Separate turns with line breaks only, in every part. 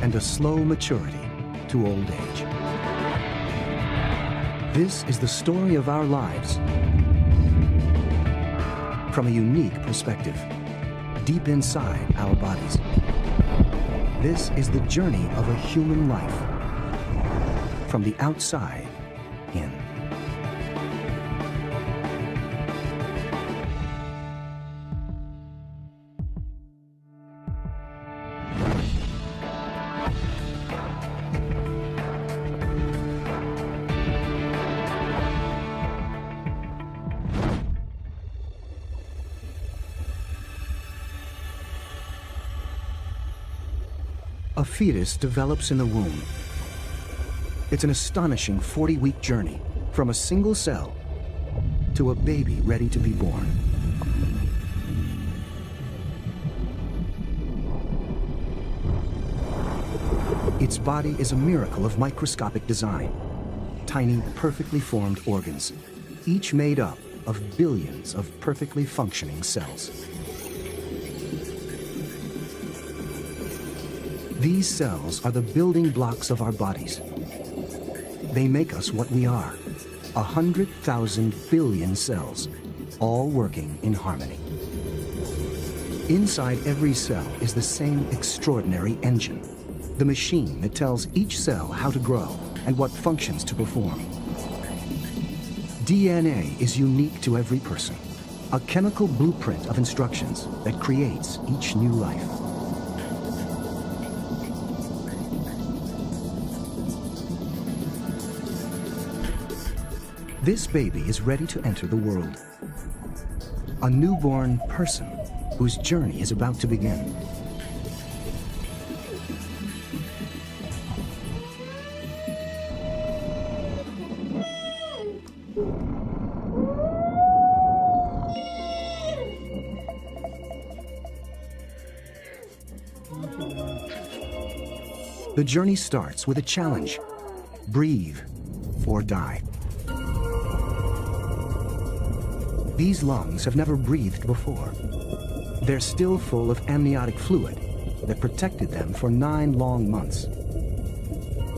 and a slow maturity to old age. This is the story of our lives from a unique perspective, deep inside our bodies. This is the journey of a human life, from the outside in. A fetus develops in the womb. It's an astonishing 40-week journey from a single cell to a baby ready to be born. Its body is a miracle of microscopic design. Tiny, perfectly formed organs, each made up of billions of perfectly functioning cells. These cells are the building blocks of our bodies. They make us what we are, 100,000 billion cells, all working in harmony. Inside every cell is the same extraordinary engine, the machine that tells each cell how to grow and what functions to perform. DNA is unique to every person, a chemical blueprint of instructions that creates each new life. This baby is ready to enter the world. A newborn person whose journey is about to begin. The journey starts with a challenge: breathe or die. These lungs have never breathed before. They're still full of amniotic fluid that protected them for 9 long months.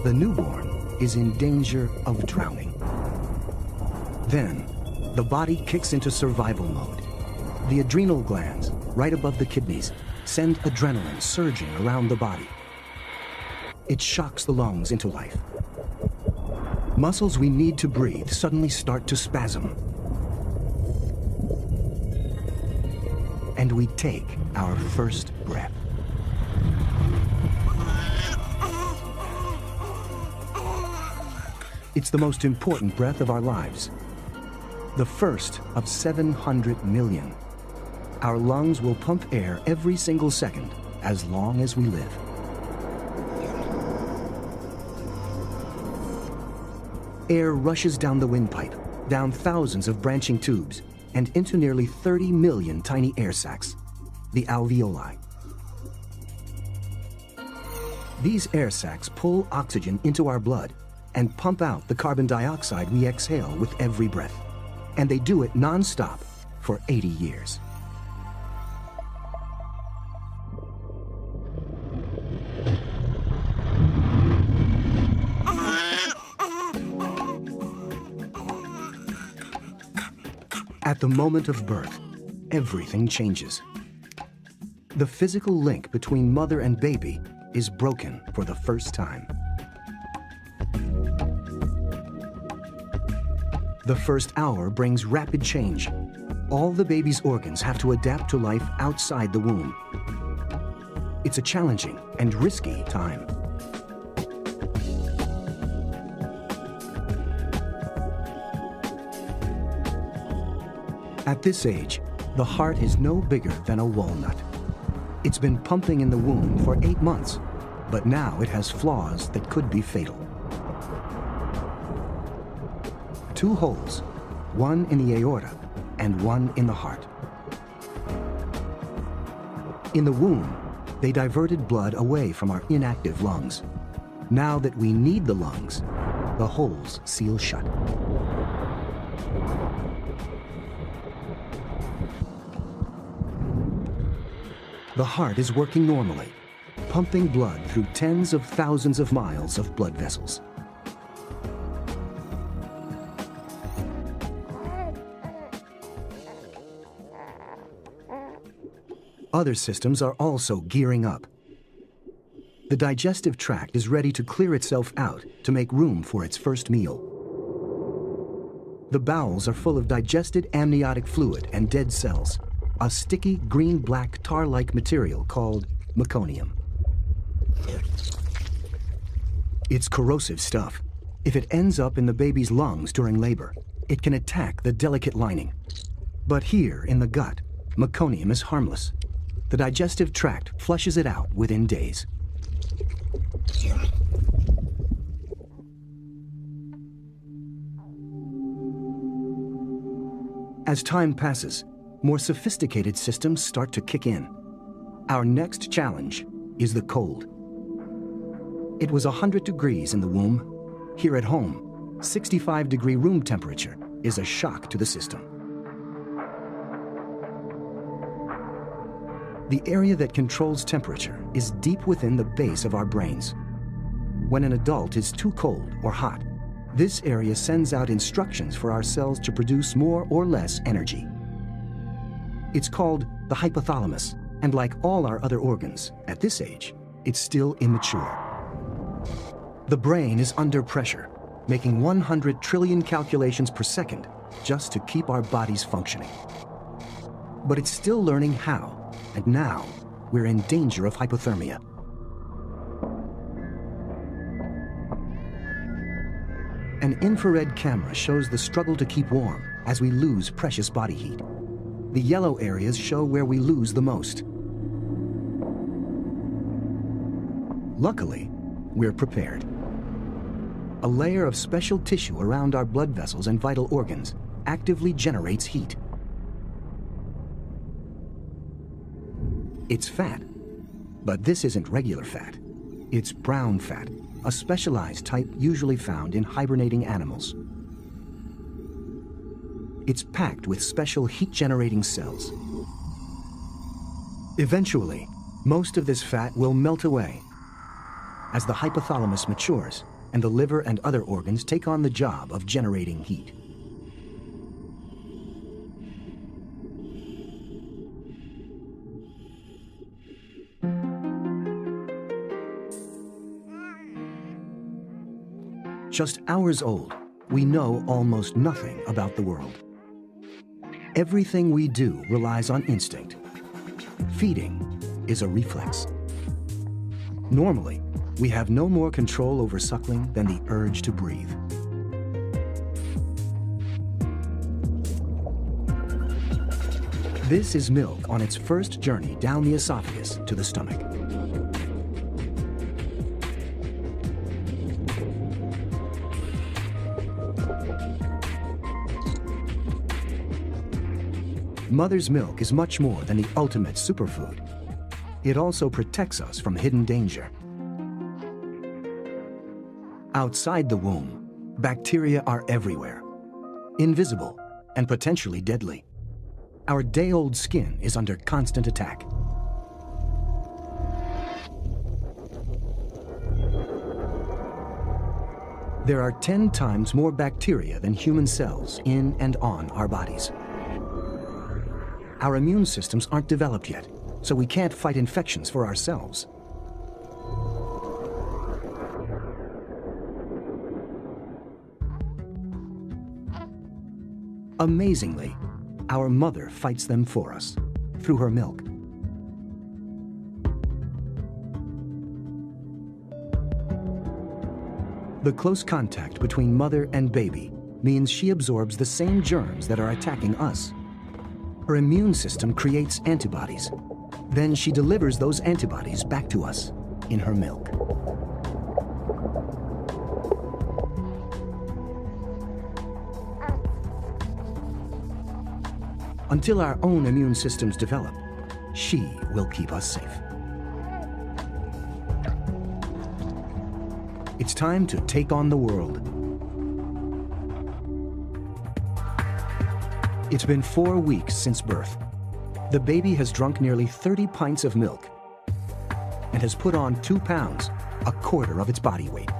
The newborn is in danger of drowning. Then, the body kicks into survival mode. The adrenal glands, right above the kidneys, send adrenaline surging around the body. It shocks the lungs into life. Muscles we need to breathe suddenly start to spasm. And we take our first breath. It's the most important breath of our lives. The first of 700 million. Our lungs will pump air every single second as long as we live. Air rushes down the windpipe, down thousands of branching tubes, and into nearly 30 million tiny air sacs, the alveoli. These air sacs pull oxygen into our blood and pump out the carbon dioxide we exhale with every breath. And they do it non-stop for 80 years. At the moment of birth, everything changes. The physical link between mother and baby is broken for the first time. The first hour brings rapid change. All the baby's organs have to adapt to life outside the womb. It's a challenging and risky time. At this age, the heart is no bigger than a walnut. It's been pumping in the womb for 8 months, but now it has flaws that could be fatal. 2 holes, one in the aorta and one in the heart. In the womb, they diverted blood away from our inactive lungs. Now that we need the lungs, the holes seal shut. The heart is working normally, pumping blood through tens of thousands of miles of blood vessels. Other systems are also gearing up. The digestive tract is ready to clear itself out to make room for its first meal. The bowels are full of digested amniotic fluid and dead cells, a sticky green-black tar-like material called meconium. It's corrosive stuff. If it ends up in the baby's lungs during labor, it can attack the delicate lining. But here in the gut, meconium is harmless. The digestive tract flushes it out within days. As time passes, more sophisticated systems start to kick in. Our next challenge is the cold. It was 100 degrees in the womb. Here at home, 65-degree room temperature is a shock to the system. The area that controls temperature is deep within the base of our brains. When an adult is too cold or hot, this area sends out instructions for our cells to produce more or less energy. It's called the hypothalamus, and like all our other organs, at this age, it's still immature. The brain is under pressure, making 100 trillion calculations per second just to keep our bodies functioning. But it's still learning how, and now we're in danger of hypothermia. An infrared camera shows the struggle to keep warm as we lose precious body heat. The yellow areas show where we lose the most. Luckily, we're prepared. A layer of special tissue around our blood vessels and vital organs actively generates heat. It's fat, but this isn't regular fat. It's brown fat, a specialized type usually found in hibernating animals. It's packed with special heat-generating cells. Eventually, most of this fat will melt away as the hypothalamus matures and the liver and other organs take on the job of generating heat. Just hours old, we know almost nothing about the world. Everything we do relies on instinct. Feeding is a reflex. Normally, we have no more control over suckling than the urge to breathe. This is milk on its first journey down the esophagus to the stomach. Mother's milk is much more than the ultimate superfood. It also protects us from hidden danger. Outside the womb, bacteria are everywhere, invisible and potentially deadly. Our day-old skin is under constant attack. There are 10 times more bacteria than human cells in and on our bodies. Our immune systems aren't developed yet, so we can't fight infections for ourselves. Amazingly, our mother fights them for us through her milk. The close contact between mother and baby means she absorbs the same germs that are attacking us. Her immune system creates antibodies. Then she delivers those antibodies back to us in her milk. Until our own immune systems develop, she will keep us safe. It's time to take on the world. It's been 4 weeks since birth. The baby has drunk nearly 30 pints of milk and and has put on 2 pounds, a quarter of its body weight.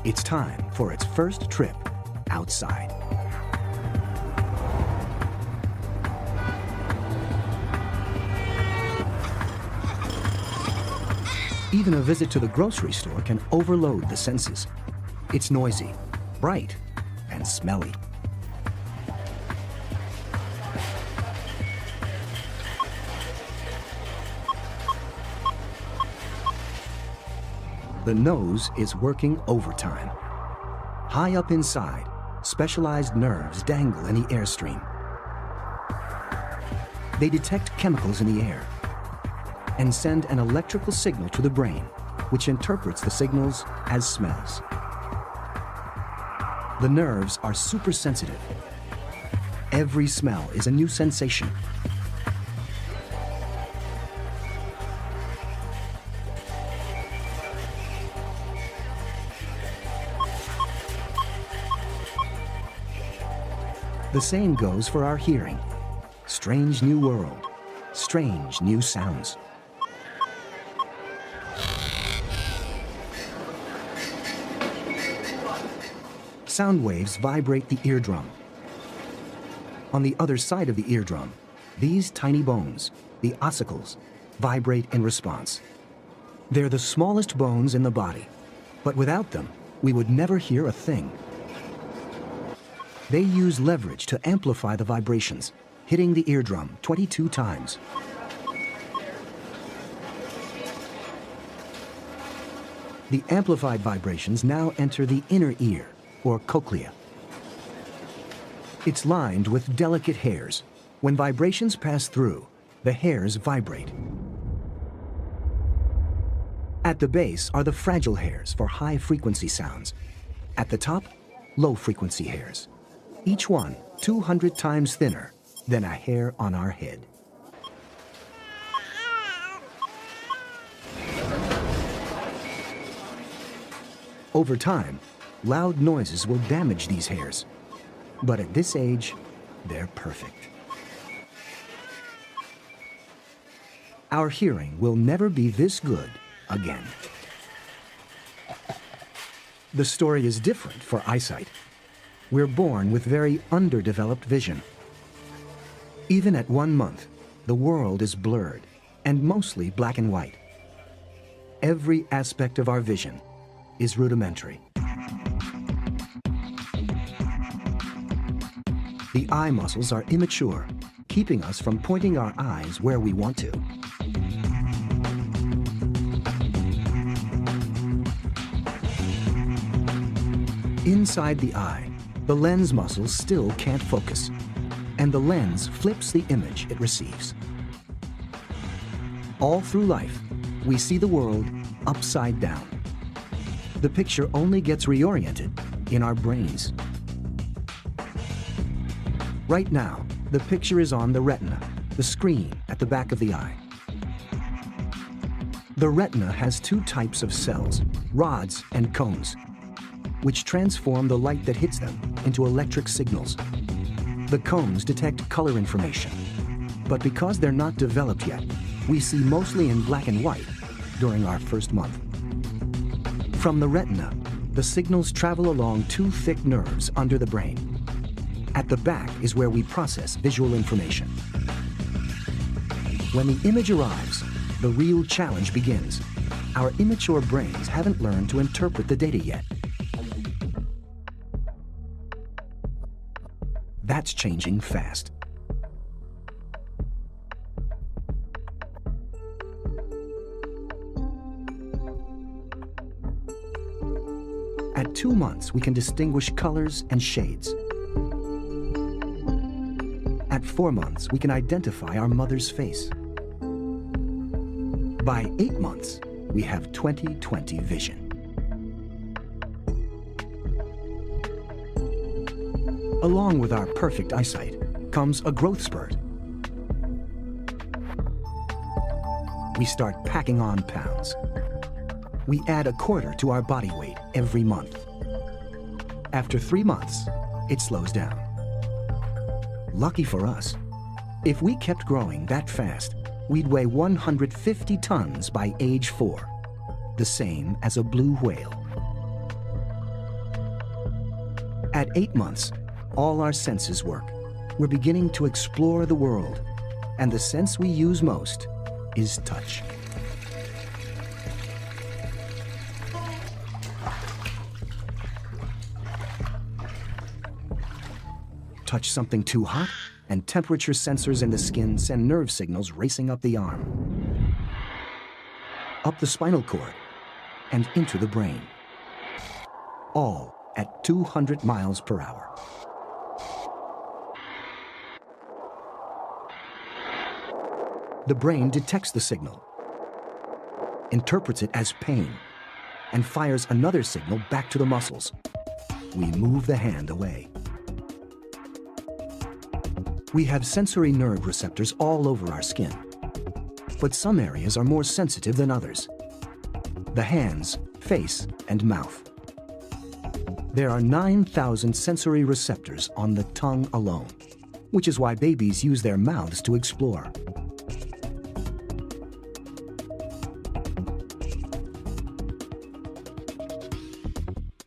It's time for its first trip outside. Even a visit to the grocery store can overload the senses. It's noisy, bright, and smelly. The nose is working overtime. High up inside, specialized nerves dangle in the airstream. They detect chemicals in the air and send an electrical signal to the brain, which interprets the signals as smells. The nerves are super sensitive. Every smell is a new sensation. The same goes for our hearing. Strange new world, strange new sounds. Sound waves vibrate the eardrum. On the other side of the eardrum, these tiny bones, the ossicles, vibrate in response. They're the smallest bones in the body, but without them, we would never hear a thing. They use leverage to amplify the vibrations, hitting the eardrum 22 times. The amplified vibrations now enter the inner ear, or cochlea. It's lined with delicate hairs. When vibrations pass through, the hairs vibrate. At the base are the fragile hairs for high-frequency sounds. At the top, low-frequency hairs. Each one 200 times thinner than a hair on our head. Over time, loud noises will damage these hairs. But at this age, they're perfect. Our hearing will never be this good again. The story is different for eyesight. We're born with very underdeveloped vision. Even at 1 month, the world is blurred and mostly black and white. Every aspect of our vision is rudimentary. The eye muscles are immature, keeping us from pointing our eyes where we want to. Inside the eye, the lens muscles still can't focus, and the lens flips the image it receives. All through life, we see the world upside down. The picture only gets reoriented in our brains. Right now, the picture is on the retina, the screen at the back of the eye. The retina has 2 types of cells, rods and cones, which transform the light that hits them into electric signals. The cones detect color information, but because they're not developed yet, we see mostly in black and white during our first month. From the retina, the signals travel along 2 thick nerves under the brain. At the back is where we process visual information. When the image arrives, the real challenge begins. Our immature brains haven't learned to interpret the data yet. That's changing fast. At 2 months, we can distinguish colors and shades. At 4 months, we can identify our mother's face. By 8 months, we have 20/20 vision. Along with our perfect eyesight comes a growth spurt. We start packing on pounds. We add a quarter to our body weight every month. After 3 months, it slows down. Lucky for us, if we kept growing that fast, we'd weigh 150 tons by age 4. the same as a blue whale. At 8 months, all our senses work. We're beginning to explore the world, and the sense we use most is touch. Touch something too hot, and temperature sensors in the skin send nerve signals racing up the arm, up the spinal cord, and into the brain, all at 200 miles per hour. The brain detects the signal, interprets it as pain, and fires another signal back to the muscles. We move the hand away. We have sensory nerve receptors all over our skin, but some areas are more sensitive than others. The hands, face, and mouth. There are 9,000 sensory receptors on the tongue alone, which is why babies use their mouths to explore.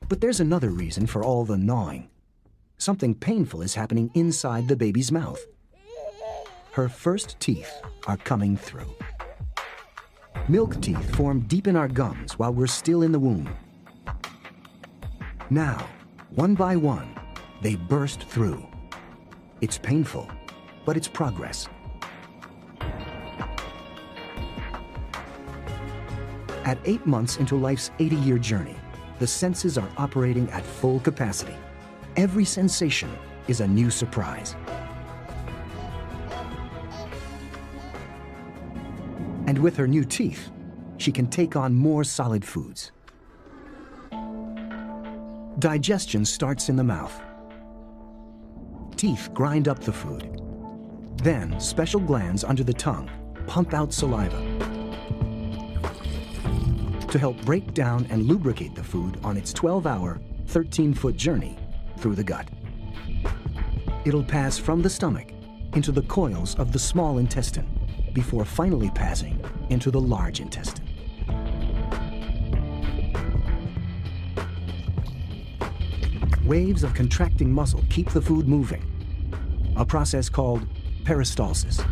But there's another reason for all the gnawing. Something painful is happening inside the baby's mouth. Her first teeth are coming through. Milk teeth form deep in our gums while we're still in the womb. Now, one by one, they burst through. It's painful, but it's progress. At 8 months into life's 80-year journey, the senses are operating at full capacity. Every sensation is a new surprise. And with her new teeth, she can take on more solid foods. Digestion starts in the mouth. Teeth grind up the food. Then, special glands under the tongue pump out saliva to help break down and lubricate the food on its 12-hour, 13-foot journey through the gut. It'll pass from the stomach into the coils of the small intestine before finally passing into the large intestine. Waves of contracting muscle keep the food moving, a process called peristalsis.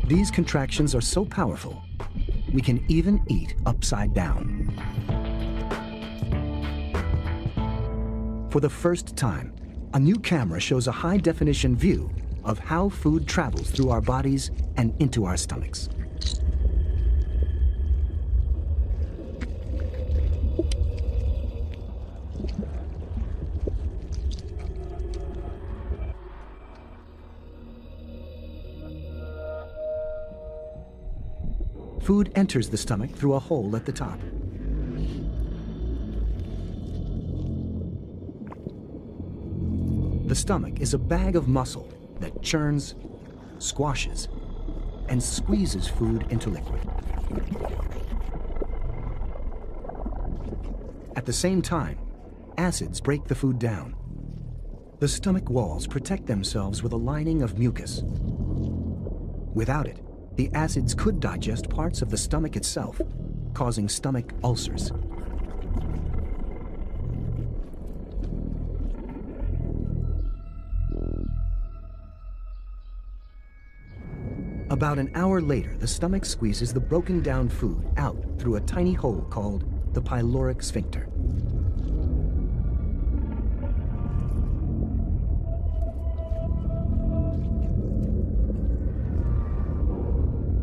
These contractions are so powerful, we can even eat upside down. For the first time, a new camera shows a high-definition view of how food travels through our bodies and into our stomachs. Food enters the stomach through a hole at the top. The stomach is a bag of muscle that churns, squashes, and squeezes food into liquid. At the same time, acids break the food down. The stomach walls protect themselves with a lining of mucus. Without it, the acids could digest parts of the stomach itself, causing stomach ulcers. About an hour later, the stomach squeezes the broken down food out through a tiny hole called the pyloric sphincter.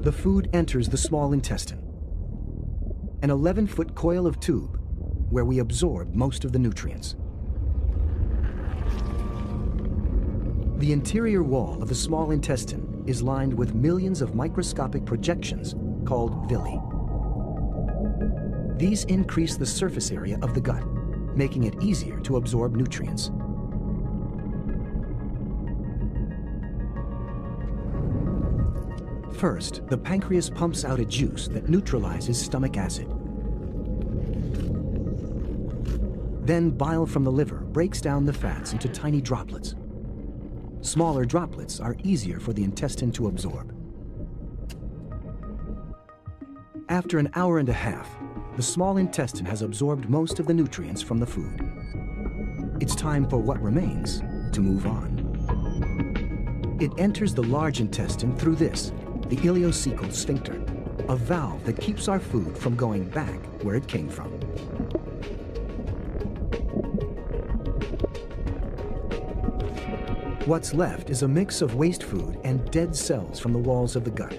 The food enters the small intestine, an 11-foot coil of tube where we absorb most of the nutrients. The interior wall of the small intestine is lined with millions of microscopic projections called villi. These increase the surface area of the gut, making it easier to absorb nutrients. First, the pancreas pumps out a juice that neutralizes stomach acid. Then bile from the liver breaks down the fats into tiny droplets. Smaller droplets are easier for the intestine to absorb. After an hour and a half, the small intestine has absorbed most of the nutrients from the food. It's time for what remains to move on. It enters the large intestine through this, the ileocecal sphincter, a valve that keeps our food from going back where it came from. What's left is a mix of waste food and dead cells from the walls of the gut.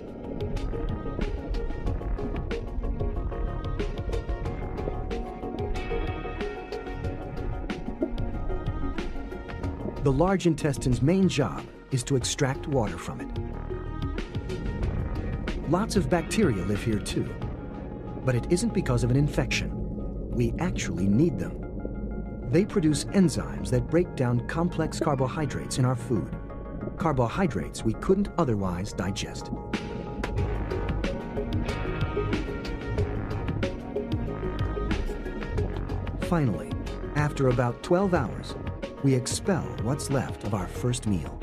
The large intestine's main job is to extract water from it. Lots of bacteria live here too, but it isn't because of an infection. We actually need them. They produce enzymes that break down complex carbohydrates in our food, carbohydrates we couldn't otherwise digest. Finally, after about 12 hours, we expel what's left of our first meal.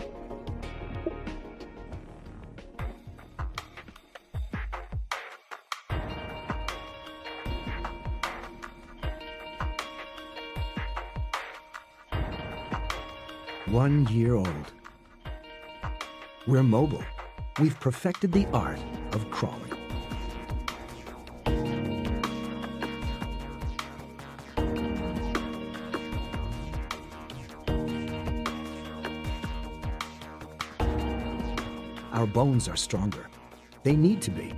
One year old. We're mobile. We've perfected the art of crawling. Our bones are stronger. They need to be.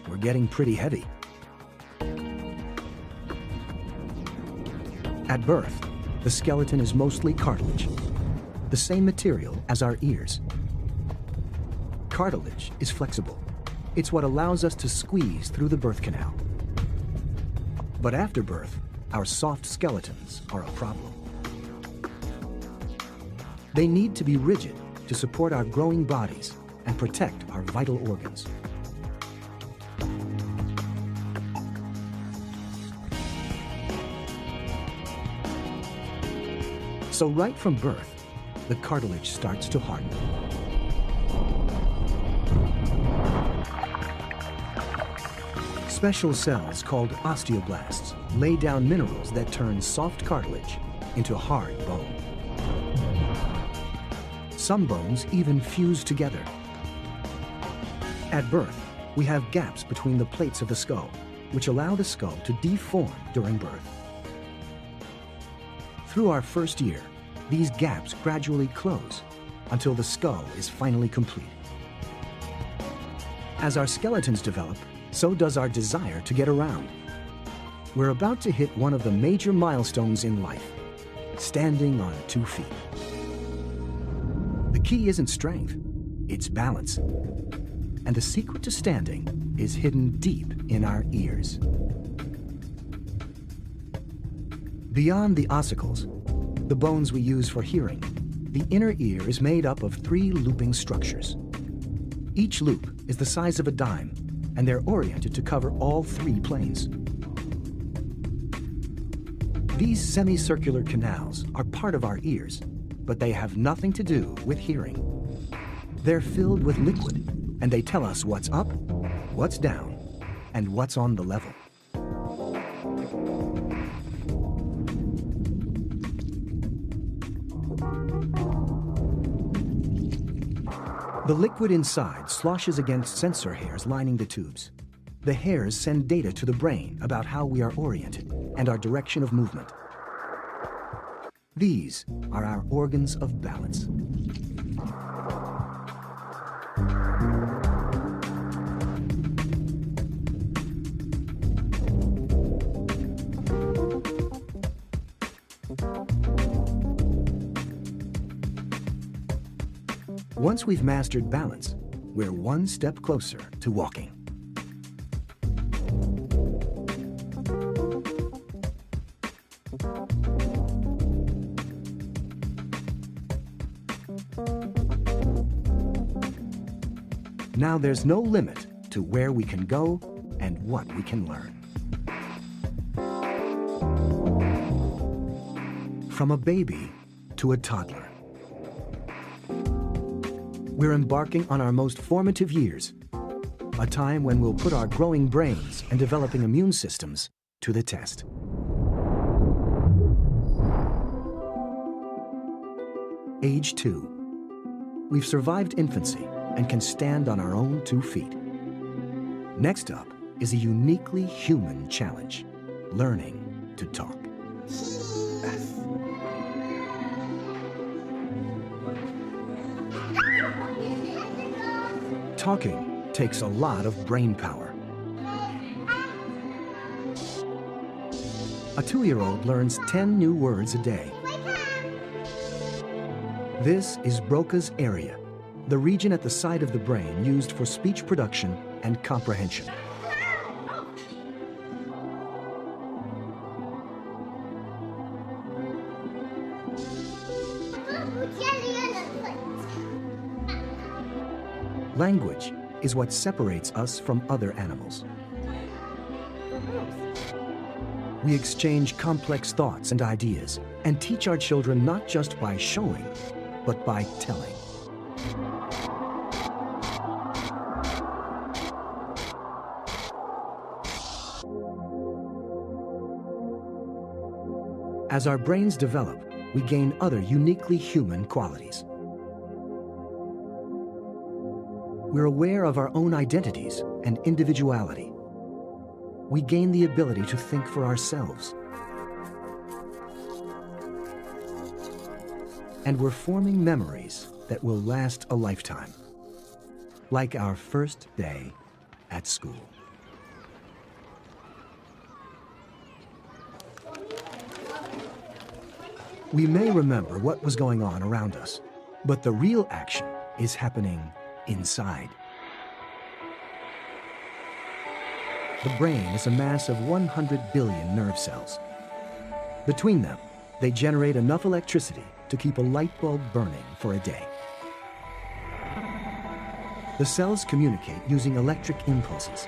We're getting pretty heavy. At birth, the skeleton is mostly cartilage, the same material as our ears. Cartilage is flexible. It's what allows us to squeeze through the birth canal. But after birth, our soft skeletons are a problem. They need to be rigid to support our growing bodies and protect our vital organs. So right from birth, the cartilage starts to harden. Special cells called osteoblasts lay down minerals that turn soft cartilage into hard bone. Some bones even fuse together. At birth, we have gaps between the plates of the skull, which allow the skull to deform during birth. Through our first year, these gaps gradually close until the skull is finally complete. As our skeletons develop, so does our desire to get around. We're about to hit one of the major milestones in life, standing on 2 feet. The key isn't strength, it's balance. And the secret to standing is hidden deep in our ears. Beyond the ossicles, the bones we use for hearing, the inner ear is made up of 3 looping structures. Each loop is the size of a dime, and they're oriented to cover all 3 planes. These semicircular canals are part of our ears, but they have nothing to do with hearing. They're filled with liquid, and they tell us what's up, what's down, and what's on the level. The liquid inside sloshes against sensor hairs lining the tubes. The hairs send data to the brain about how we are oriented and our direction of movement. These are our organs of balance. Once we've mastered balance, we're one step closer to walking. Now there's no limit to where we can go and what we can learn. From a baby to a toddler. We're embarking on our most formative years, a time when we'll put our growing brains and developing immune systems to the test. Age 2. We've survived infancy and can stand on our own 2 feet. Next up is a uniquely human challenge, learning to talk. Talking takes a lot of brain power. A 2-year-old learns 10 new words a day. This is Broca's area, the region at the side of the brain used for speech production and comprehension. Language is what separates us from other animals. We exchange complex thoughts and ideas and teach our children not just by showing, but by telling. As our brains develop, we gain other uniquely human qualities. We're aware of our own identities and individuality. We gain the ability to think for ourselves. And we're forming memories that will last a lifetime, like our first day at school. We may remember what was going on around us, but the real action is happening inside. The brain is a mass of 100 billion nerve cells. Between them, they generate enough electricity to keep a light bulb burning for a day. The cells communicate using electric impulses.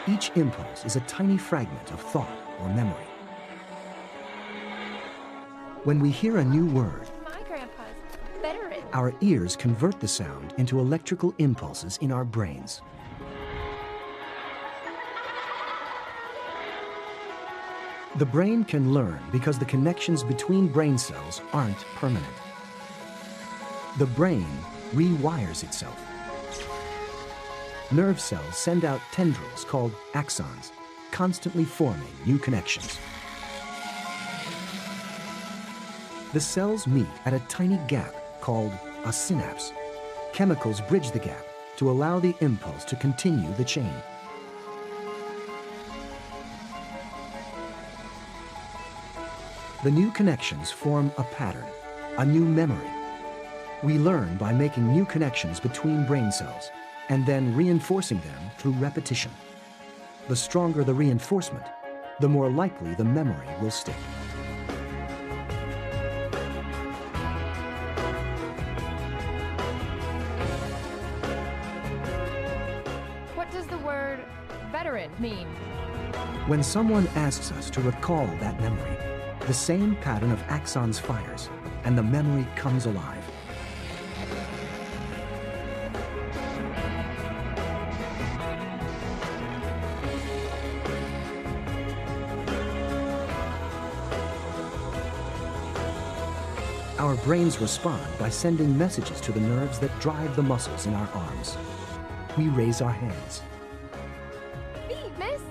Each impulse is a tiny fragment of thought or memory. When we hear a new word,
My grandpa's veteran.
our ears convert the sound into electrical impulses in our brains. The brain can learn because the connections between brain cells aren't permanent. The brain rewires itself. Nerve cells send out tendrils called axons, constantly forming new connections. The cells meet at a tiny gap called a synapse. Chemicals bridge the gap to allow the impulse to continue the chain. The new connections form a pattern, a new memory. We learn by making new connections between brain cells and then reinforcing them through repetition. The stronger the reinforcement, the more likely the memory will stick.
What does the word veteran mean?
When someone asks us to recall that memory, the same pattern of axons fires, and the memory comes alive. Our brains respond by sending messages to the nerves that drive the muscles in our arms. We raise our hands.
Speed, miss.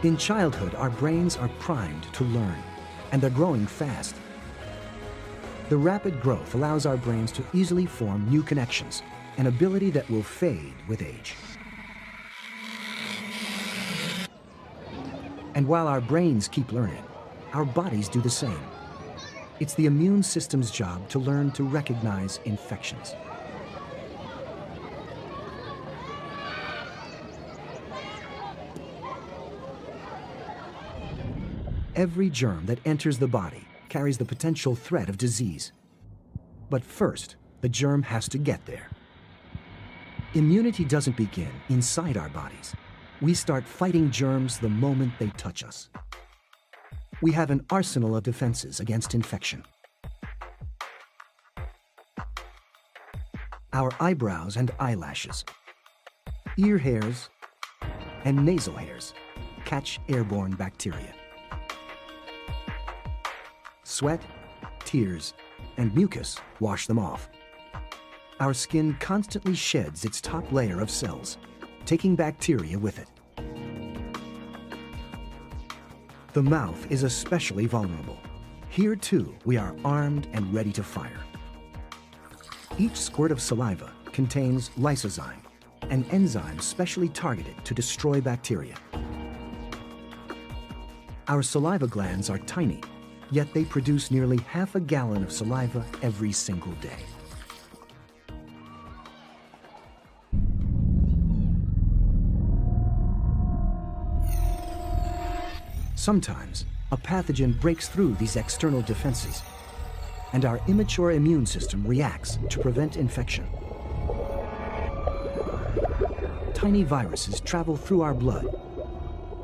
In childhood, our brains are primed to learn, and they're growing fast. The rapid growth allows our brains to easily form new connections, an ability that will fade with age. And while our brains keep learning, our bodies do the same. It's the immune system's job to learn to recognize infections. Every germ that enters the body carries the potential threat of disease. But first, the germ has to get there. Immunity doesn't begin inside our bodies. We start fighting germs the moment they touch us. We have an arsenal of defenses against infection. our eyebrows and eyelashes, ear hairs, and nasal hairs catch airborne bacteria. Sweat, tears, and mucus wash them off. Our skin constantly sheds its top layer of cells, taking bacteria with it. The mouth is especially vulnerable. Here, too, we are armed and ready to fire. Each squirt of saliva contains lysozyme, an enzyme specially targeted to destroy bacteria. Our saliva glands are tiny, yet they produce nearly half a gallon of saliva every single day. Sometimes, a pathogen breaks through these external defenses, and our immature immune system reacts to prevent infection. Tiny viruses travel through our blood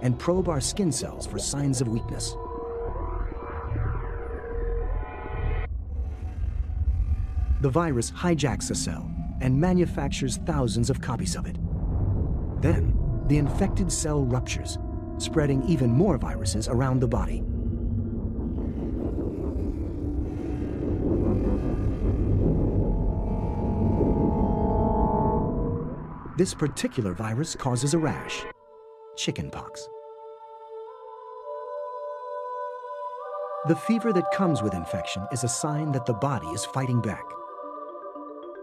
and probe our skin cells for signs of weakness. The virus hijacks a cell and manufactures thousands of copies of it. Then, the infected cell ruptures, spreading even more viruses around the body. This particular virus causes a rash, chickenpox. The fever that comes with infection is a sign that the body is fighting back.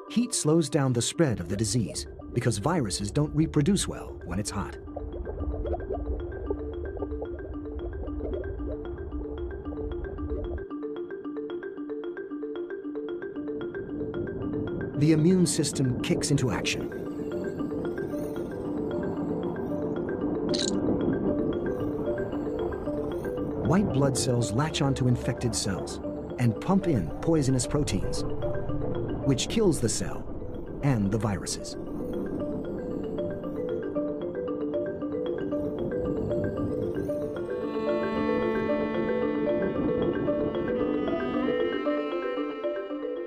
Heat slows down the spread of the disease because viruses don't reproduce well when it's hot. The immune system kicks into action. White blood cells latch onto infected cells and pump in poisonous proteins, which kills the cell and the viruses.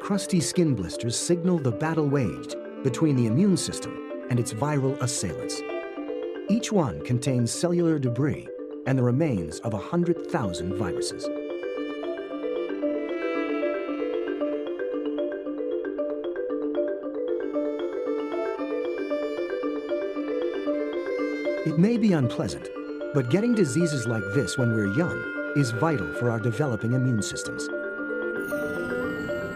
Crusty skin blisters signal the battle waged between the immune system and its viral assailants. Each one contains cellular debris and the remains of 100,000 viruses. It may be unpleasant, but getting diseases like this when we're young is vital for our developing immune systems.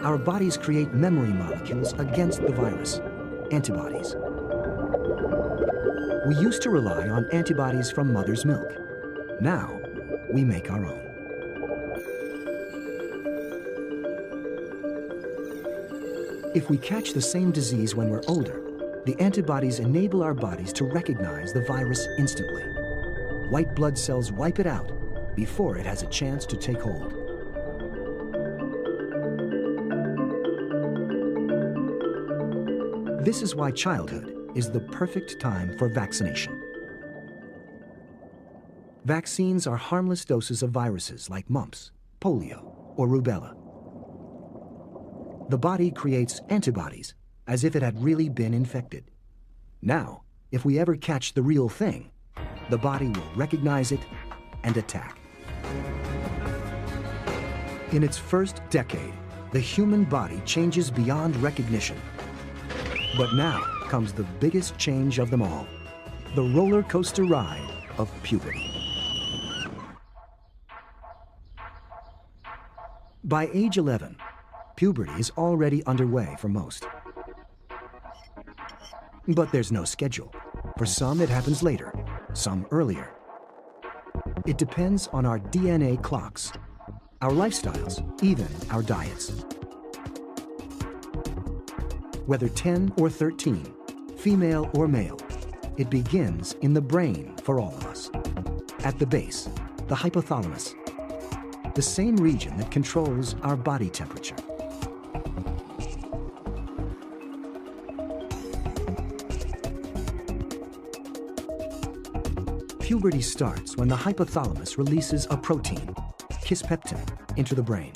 Our bodies create memory molecules against the virus, antibodies. We used to rely on antibodies from mother's milk. Now, we make our own. If we catch the same disease when we're older, the antibodies enable our bodies to recognize the virus instantly. White blood cells wipe it out before it has a chance to take hold. This is why childhood is the perfect time for vaccination. Vaccines are harmless doses of viruses like mumps, polio, or rubella. The body creates antibodies as if it had really been infected. Now, if we ever catch the real thing, the body will recognize it and attack. In its first decade, the human body changes beyond recognition. But now comes the biggest change of them all, the roller coaster ride of puberty. By age 11, puberty is already underway for most. But there's no schedule. For some, it happens later, some earlier. It depends on our DNA clocks, our lifestyles, even our diets. Whether 10 or 13, female or male, it begins in the brain for all of us. At the base, the hypothalamus, the same region that controls our body temperature. Puberty starts when the hypothalamus releases a protein, kisspeptin, into the brain.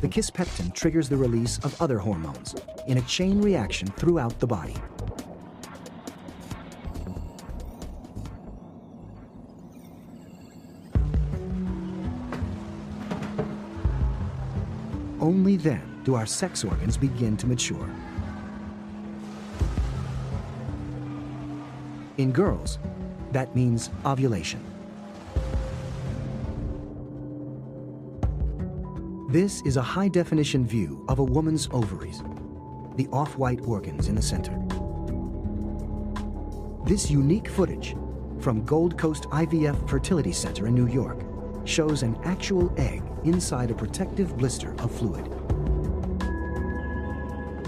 The kisspeptin triggers the release of other hormones in a chain reaction throughout the body. Only then do our sex organs begin to mature. In girls, that means ovulation. This is a high-definition view of a woman's ovaries, the off-white organs in the center. This unique footage from Gold Coast IVF Fertility Center in New York shows an actual egg inside a protective blister of fluid.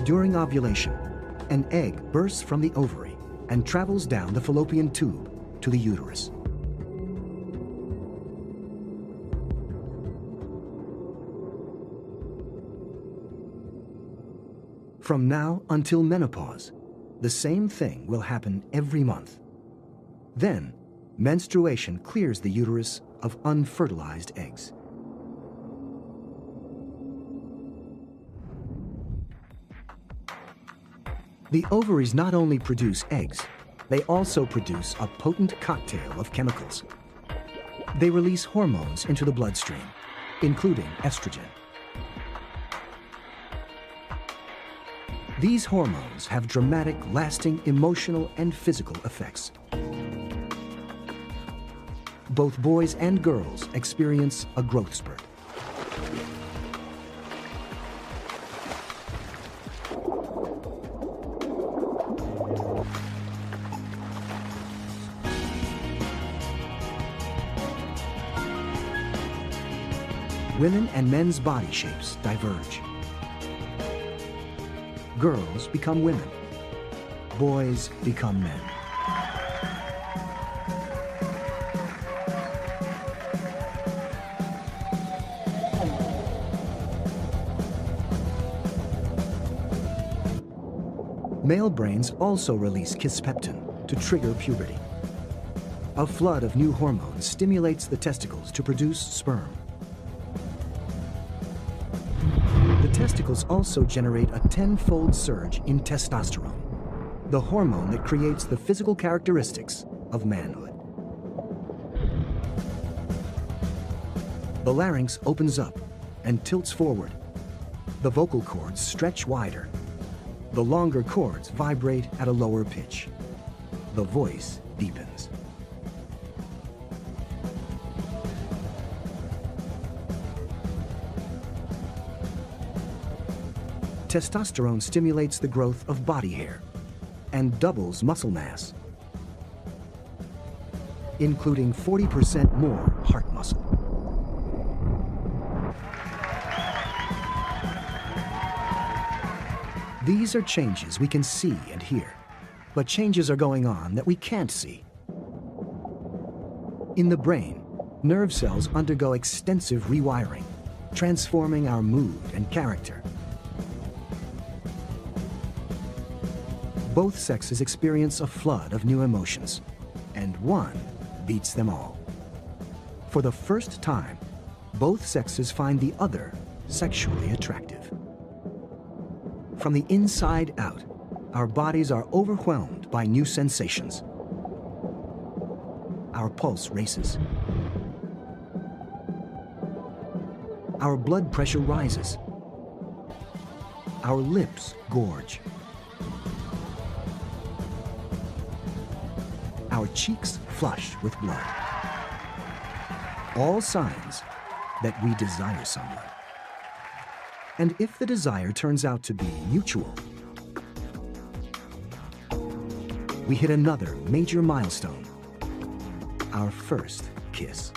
During ovulation, an egg bursts from the ovary and travels down the fallopian tube to the uterus. From now until menopause, the same thing will happen every month. Then, menstruation clears the uterus of unfertilized eggs. The ovaries not only produce eggs, they also produce a potent cocktail of chemicals. They release hormones into the bloodstream, including estrogen. These hormones have dramatic, lasting emotional and physical effects. Both boys and girls experience a growth spurt. Women and men's body shapes diverge. Girls become women. Boys become men. Male brains also release kisspeptin to trigger puberty. A flood of new hormones stimulates the testicles to produce sperm. The testicles also generate a 10-fold surge in testosterone, the hormone that creates the physical characteristics of manhood. The larynx opens up and tilts forward. The vocal cords stretch wider. The longer chords vibrate at a lower pitch. The voice deepens. Testosterone stimulates the growth of body hair and doubles muscle mass, including 40% more heart muscle. These are changes we can see and hear, but changes are going on that we can't see. In the brain, nerve cells undergo extensive rewiring, transforming our mood and character. Both sexes experience a flood of new emotions, and one beats them all. For the first time, both sexes find the other sexually attractive. From the inside out, our bodies are overwhelmed by new sensations. Our pulse races. Our blood pressure rises. Our lips gorge. Our cheeks flush with blood. All signs that we desire someone. And if the desire turns out to be mutual, we hit another major milestone, our first kiss.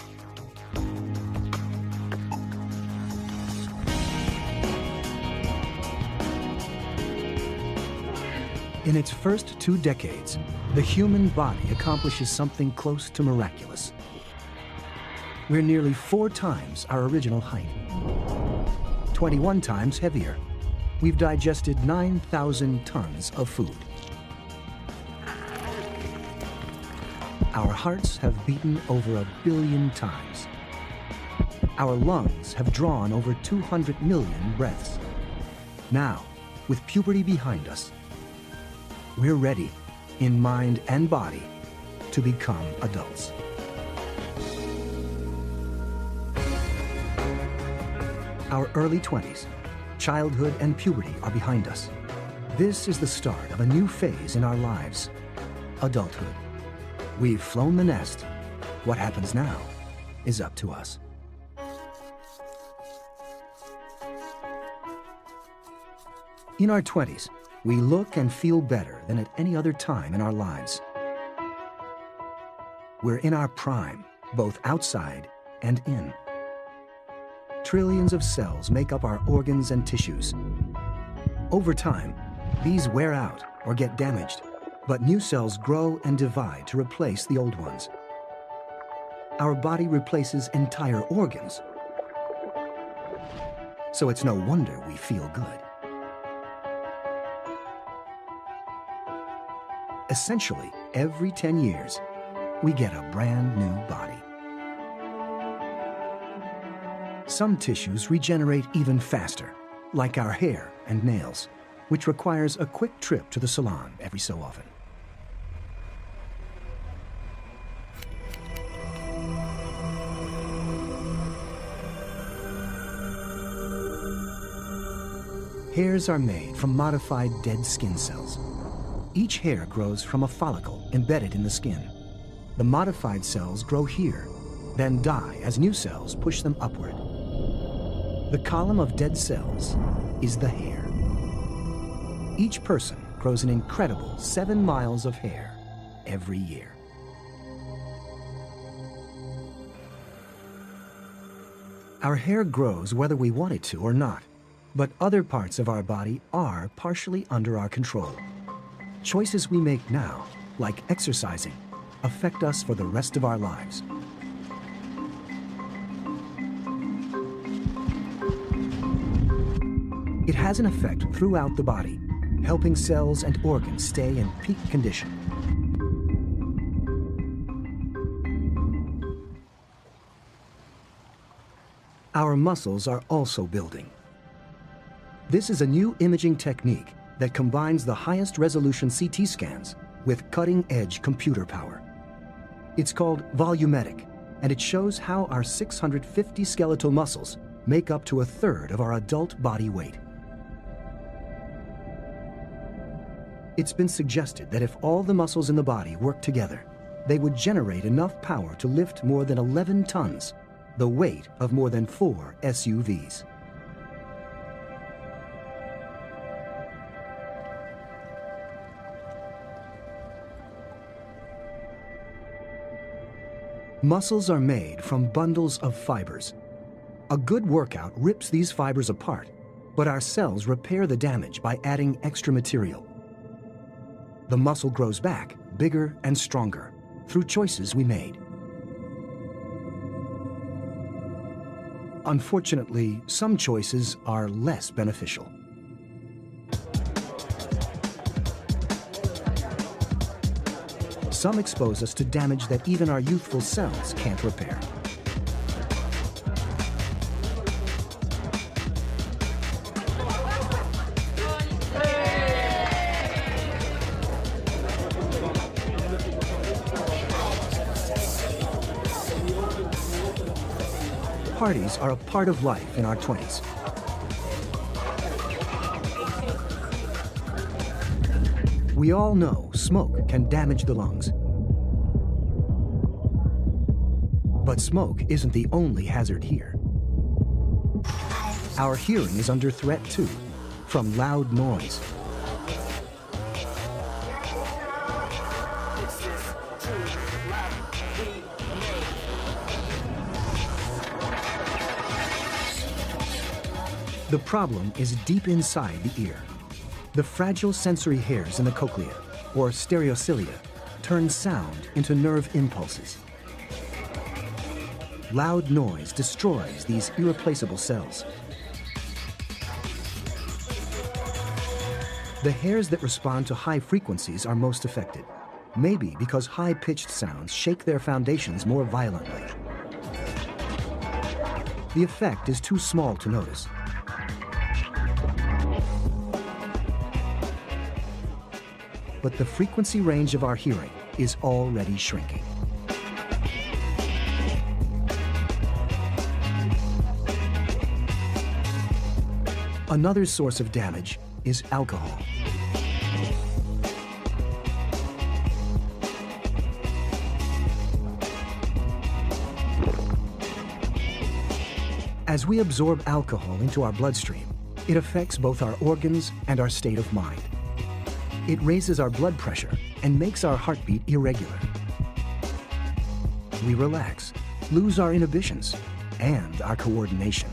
In its first 2 decades, the human body accomplishes something close to miraculous. We're nearly 4 times our original height. 21 times heavier. We've digested 9,000 tons of food. Our hearts have beaten over 1 billion times. Our lungs have drawn over 200 million breaths. Now, with puberty behind us, we're ready, in mind and body, to become adults. Our early 20s, childhood and puberty are behind us. This is the start of a new phase in our lives, adulthood. We've flown the nest. What happens now is up to us. In our 20s, we look and feel better than at any other time in our lives. We're in our prime, both outside and in. Trillions of cells make up our organs and tissues. Over time, these wear out or get damaged, but new cells grow and divide to replace the old ones. Our body replaces entire organs, so it's no wonder we feel good. Essentially, every 10 years, we get a brand new body. Some tissues regenerate even faster, like our hair and nails, which requires a quick trip to the salon every so often. Hairs are made from modified dead skin cells. Each hair grows from a follicle embedded in the skin. The modified cells grow here, then die as new cells push them upward. The column of dead cells is the hair. Each person grows an incredible 7 miles of hair every year. Our hair grows whether we want it to or not, but other parts of our body are partially under our control. Choices we make now, like exercising, affect us for the rest of our lives. It has an effect throughout the body, helping cells and organs stay in peak condition. Our muscles are also building. This is a new imaging technique that combines the highest resolution CT scans with cutting-edge computer power. It's called volumetric, and it shows how our 650 skeletal muscles make up to 1/3 of our adult body weight. It's been suggested that if all the muscles in the body work together, they would generate enough power to lift more than 11 tons, the weight of more than 4 SUVs. Muscles are made from bundles of fibers. A good workout rips these fibers apart, but our cells repair the damage by adding extra material. The muscle grows back, bigger and stronger, through choices we made. Unfortunately, some choices are less beneficial. Some expose us to damage that even our youthful cells can't repair. Parties are a part of life in our 20s. We all know smoke can damage the lungs. But smoke isn't the only hazard here. Our hearing is under threat too, from loud noise. The problem is deep inside the ear. The fragile sensory hairs in the cochlea, or stereocilia, turn sound into nerve impulses. Loud noise destroys these irreplaceable cells. The hairs that respond to high frequencies are most affected, maybe because high-pitched sounds shake their foundations more violently. the effect is too small to notice. But the frequency range of our hearing is already shrinking. Another source of damage is alcohol. As we absorb alcohol into our bloodstream, it affects both our organs and our state of mind. It raises our blood pressure and makes our heartbeat irregular. We relax, lose our inhibitions, and our coordination.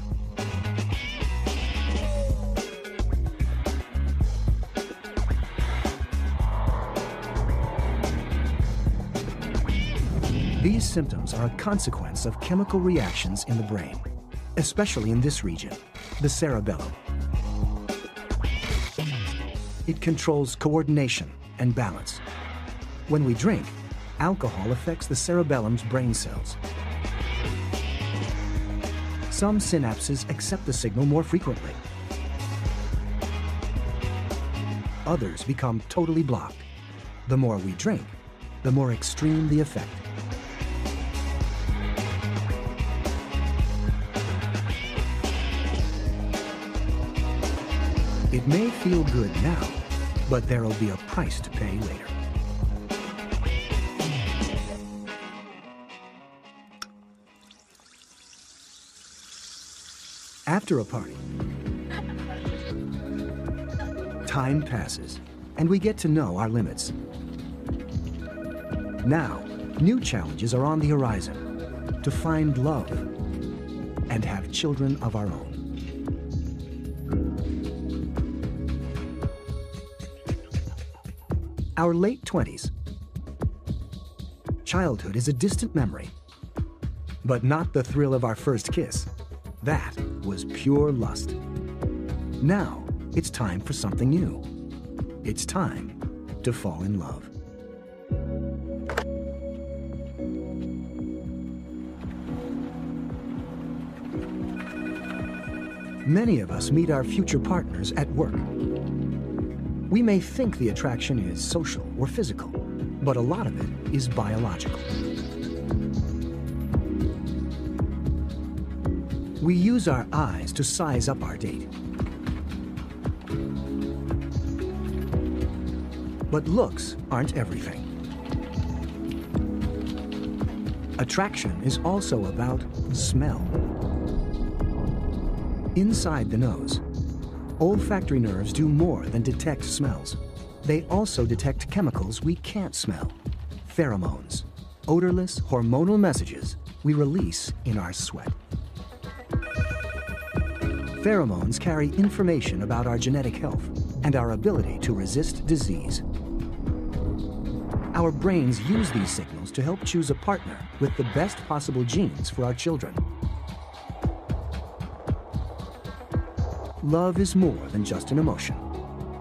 These symptoms are a consequence of chemical reactions in the brain, especially in this region, the cerebellum. It controls coordination and balance. When we drink, alcohol affects the cerebellum's brain cells. Some synapses accept the signal more frequently. Others become totally blocked. The more we drink, the more extreme the effect. It may feel good now, but there will be a price to pay later. After a party, time passes, and we get to know our limits. Now, new challenges are on the horizon to find love and have children of our own. Our late 20s. Childhood is a distant memory, but not the thrill of our first kiss. That was pure lust. Now, it's time for something new. It's time to fall in love. Many of us meet our future partners at work. We may think the attraction is social or physical, but a lot of it is biological. We use our eyes to size up our date. But looks aren't everything. Attraction is also about smell. Inside the nose, olfactory nerves do more than detect smells. They also detect chemicals we can't smell. Pheromones, odorless hormonal messages we release in our sweat. Pheromones carry information about our genetic health and our ability to resist disease. Our brains use these signals to help choose a partner with the best possible genes for our children. Love is more than just an emotion.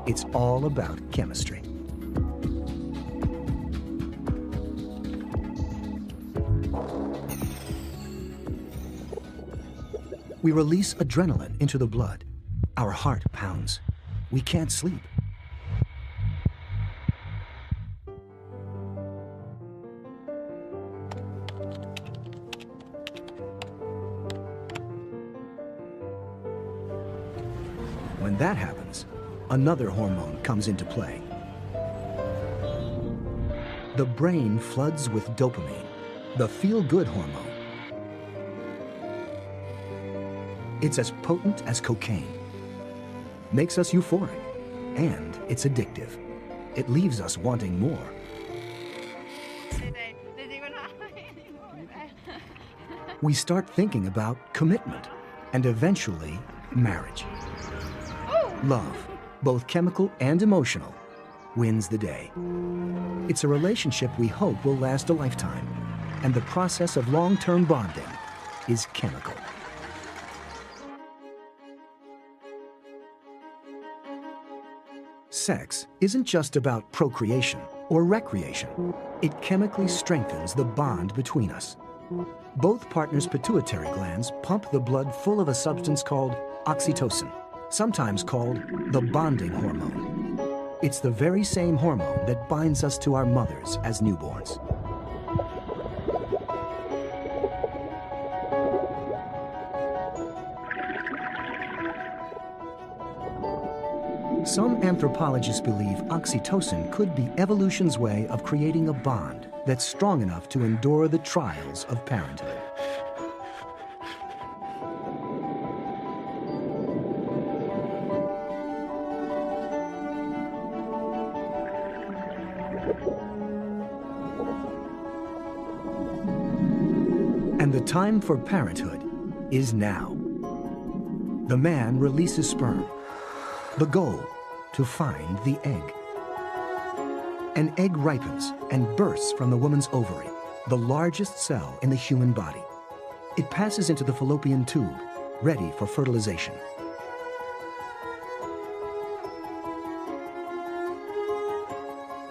It's all about chemistry. We release adrenaline into the blood. Our heart pounds. We can't sleep. When that happens, another hormone comes into play. The brain floods with dopamine, the feel-good hormone. It's as potent as cocaine, makes us euphoric, and it's addictive. It leaves us wanting more. We start thinking about commitment and eventually marriage. Love, both chemical and emotional, wins the day. It's a relationship we hope will last a lifetime, and the process of long-term bonding is chemical. Sex isn't just about procreation or recreation. It chemically strengthens the bond between us. Both partners' pituitary glands pump the blood full of a substance called oxytocin, sometimes called the bonding hormone. It's the very same hormone that binds us to our mothers as newborns. Some anthropologists believe oxytocin could be evolution's way of creating a bond that's strong enough to endure the trials of parenthood. And the time for parenthood is now. The man releases sperm. The goal, to find the egg. An egg ripens and bursts from the woman's ovary, the largest cell in the human body. It passes into the fallopian tube, ready for fertilization.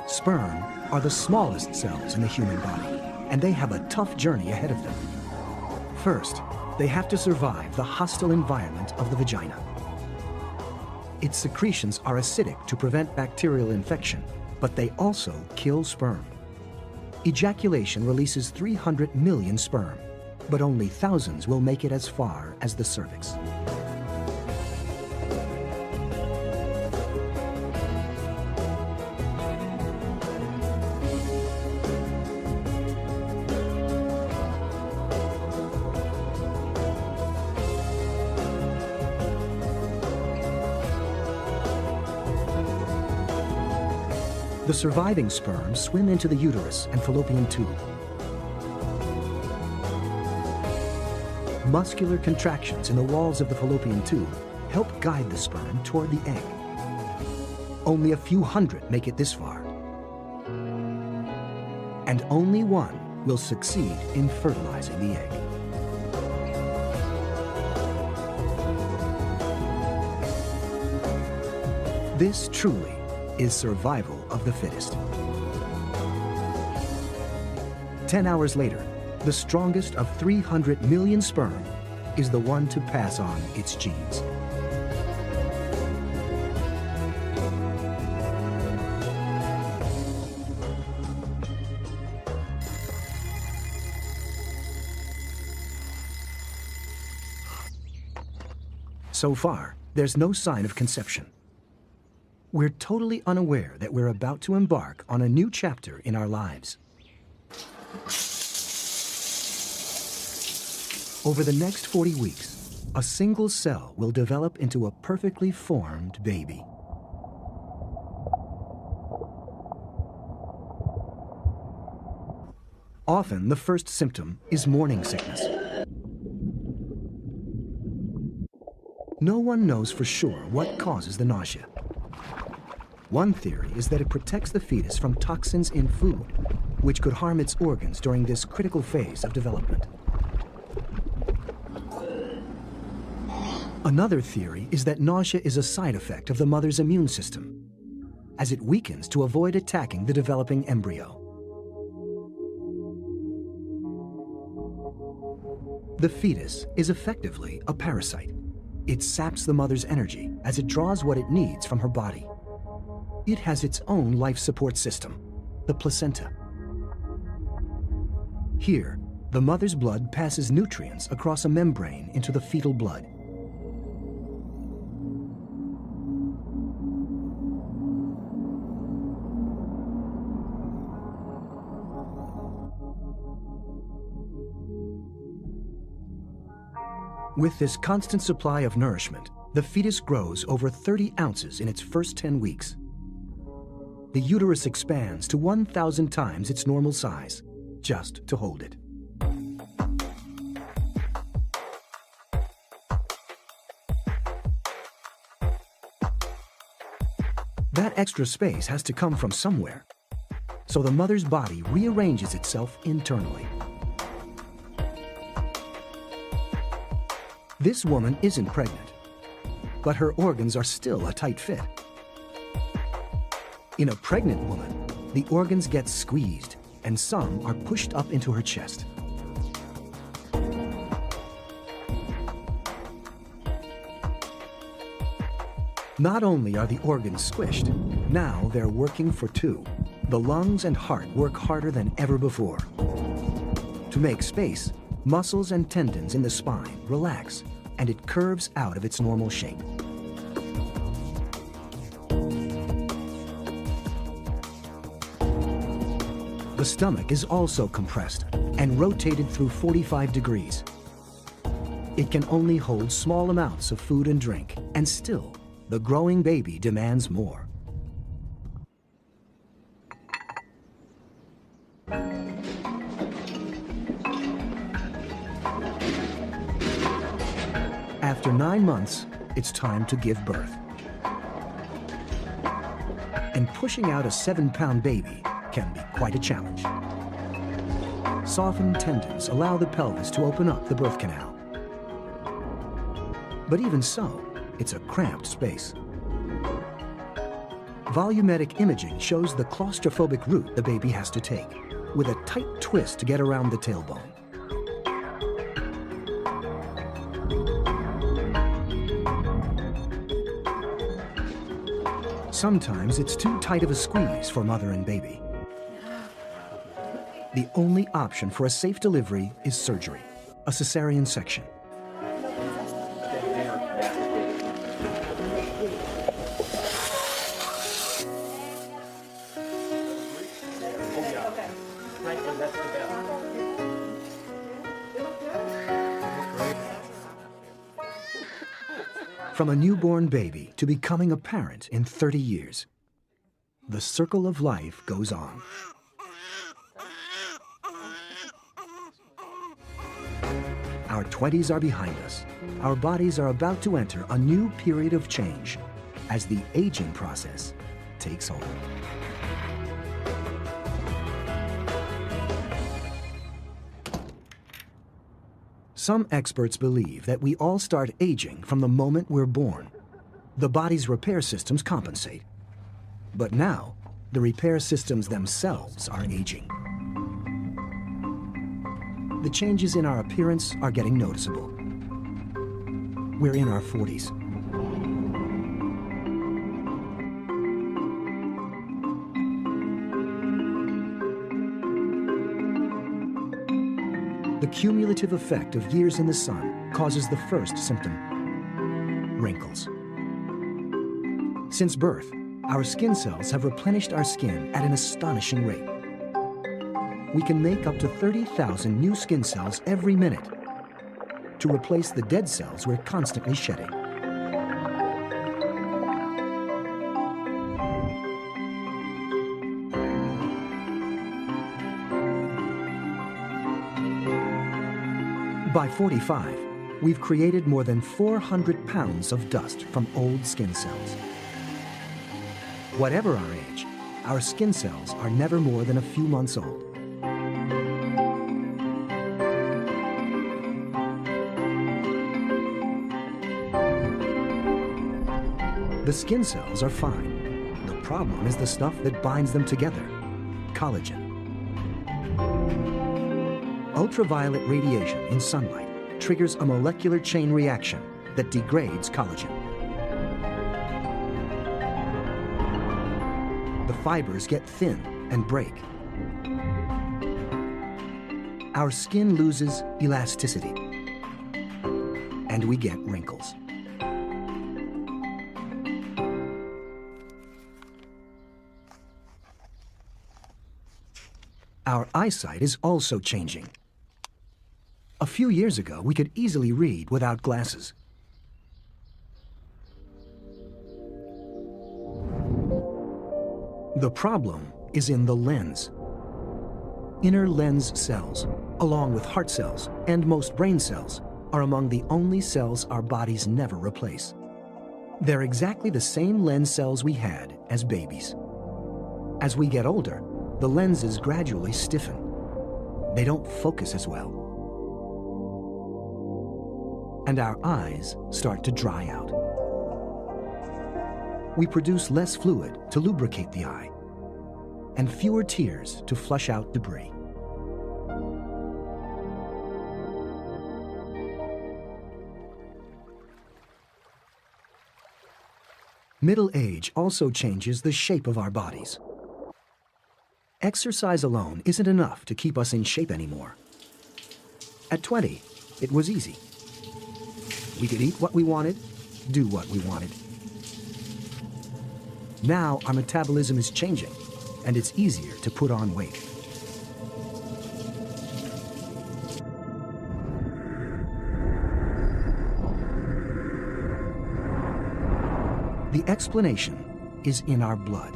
Sperm are the smallest cells in the human body, and they have a tough journey ahead of them. First, they have to survive the hostile environment of the vagina. Its secretions are acidic to prevent bacterial infection, but they also kill sperm. Ejaculation releases 300 million sperm, but only thousands will make it as far as the cervix. The surviving sperm swim into the uterus and fallopian tube. Muscular contractions in the walls of the fallopian tube help guide the sperm toward the egg. Only a few hundred make it this far. And only one will succeed in fertilizing the egg. This truly is survival of the fittest. 10 hours later, the strongest of 300 million sperm is the one to pass on its genes. So far, there's no sign of conception. We're totally unaware that we're about to embark on a new chapter in our lives. Over the next 40 weeks, a single cell will develop into a perfectly formed baby. Often, the first symptom is morning sickness. No one knows for sure what causes the nausea. One theory is that it protects the fetus from toxins in food, which could harm its organs during this critical phase of development. Another theory is that nausea is a side effect of the mother's immune system, as it weakens to avoid attacking the developing embryo. The fetus is effectively a parasite. It saps the mother's energy as it draws what it needs from her body. It has its own life support system, the placenta. Here, the mother's blood passes nutrients across a membrane into the fetal blood. With this constant supply of nourishment, the fetus grows over 30 ounces in its first 10 weeks. The uterus expands to 1,000 times its normal size, just to hold it. That extra space has to come from somewhere, so the mother's body rearranges itself internally. This woman isn't pregnant, but her organs are still a tight fit. In a pregnant woman, the organs get squeezed, and some are pushed up into her chest. Not only are the organs squished, now they're working for two. The lungs and heart work harder than ever before. To make space, muscles and tendons in the spine relax, and it curves out of its normal shape. The stomach is also compressed and rotated through 45 degrees. It can only hold small amounts of food and drink, and still, the growing baby demands more. After 9 months, it's time to give birth. And pushing out a 7-pound baby can be quite a challenge. Softened tendons allow the pelvis to open up the birth canal. But even so, it's a cramped space. Volumetric imaging shows the claustrophobic route the baby has to take, with a tight twist to get around the tailbone. Sometimes it's too tight of a squeeze for mother and baby. The only option for a safe delivery is surgery, a cesarean section. From a newborn baby to becoming a parent in 30 years, the circle of life goes on. Our 20s are behind us. Our bodies are about to enter a new period of change as the aging process takes hold. Some experts believe that we all start aging from the moment we're born. The body's repair systems compensate. But now, the repair systems themselves are aging. The changes in our appearance are getting noticeable. We're in our 40s. The cumulative effect of years in the sun causes the first symptom: wrinkles. Since birth, our skin cells have replenished our skin at an astonishing rate. We can make up to 30,000 new skin cells every minute to replace the dead cells we're constantly shedding. By 45, we've created more than 400 pounds of dust from old skin cells. Whatever our age, our skin cells are never more than a few months old. The skin cells are fine. The problem is the stuff that binds them together: collagen. Ultraviolet radiation in sunlight triggers a molecular chain reaction that degrades collagen. The fibers get thin and break. Our skin loses elasticity, and we get wrinkles. Our eyesight is also changing. A few years ago, we could easily read without glasses. The problem is in the lens. Inner lens cells, along with heart cells and most brain cells, are among the only cells our bodies never replace. They're exactly the same lens cells we had as babies. As we get older, the lenses gradually stiffen. They don't focus as well. And our eyes start to dry out. We produce less fluid to lubricate the eye, and fewer tears to flush out debris. Middle age also changes the shape of our bodies. Exercise alone isn't enough to keep us in shape anymore. At 20, it was easy. We could eat what we wanted, do what we wanted. Now our metabolism is changing, and it's easier to put on weight. The explanation is in our blood.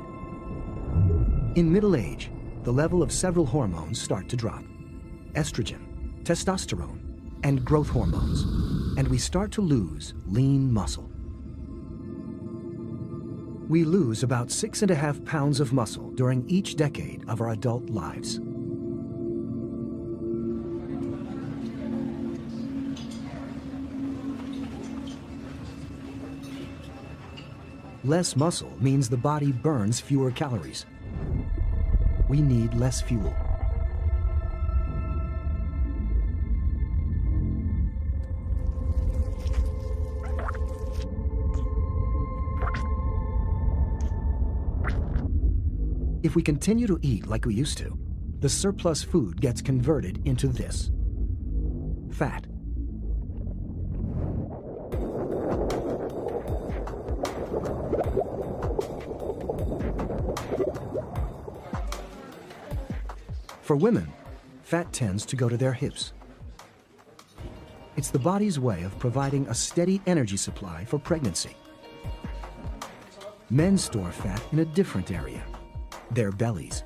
In middle age, the level of several hormones start to drop: estrogen, testosterone, and growth hormones, and we start to lose lean muscle. We lose about 6.5 pounds of muscle during each decade of our adult lives. Less muscle means the body burns fewer calories. We need less fuel. If we continue to eat like we used to, the surplus food gets converted into this: fat. For women, fat tends to go to their hips. It's the body's way of providing a steady energy supply for pregnancy. Men store fat in a different area: their bellies.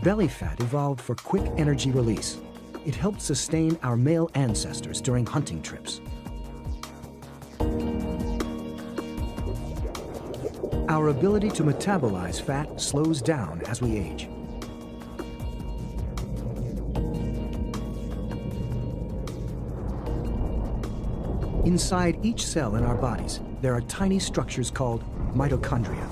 Belly fat evolved for quick energy release. It helped sustain our male ancestors during hunting trips. Our ability to metabolize fat slows down as we age. Inside each cell in our bodies, there are tiny structures called mitochondria.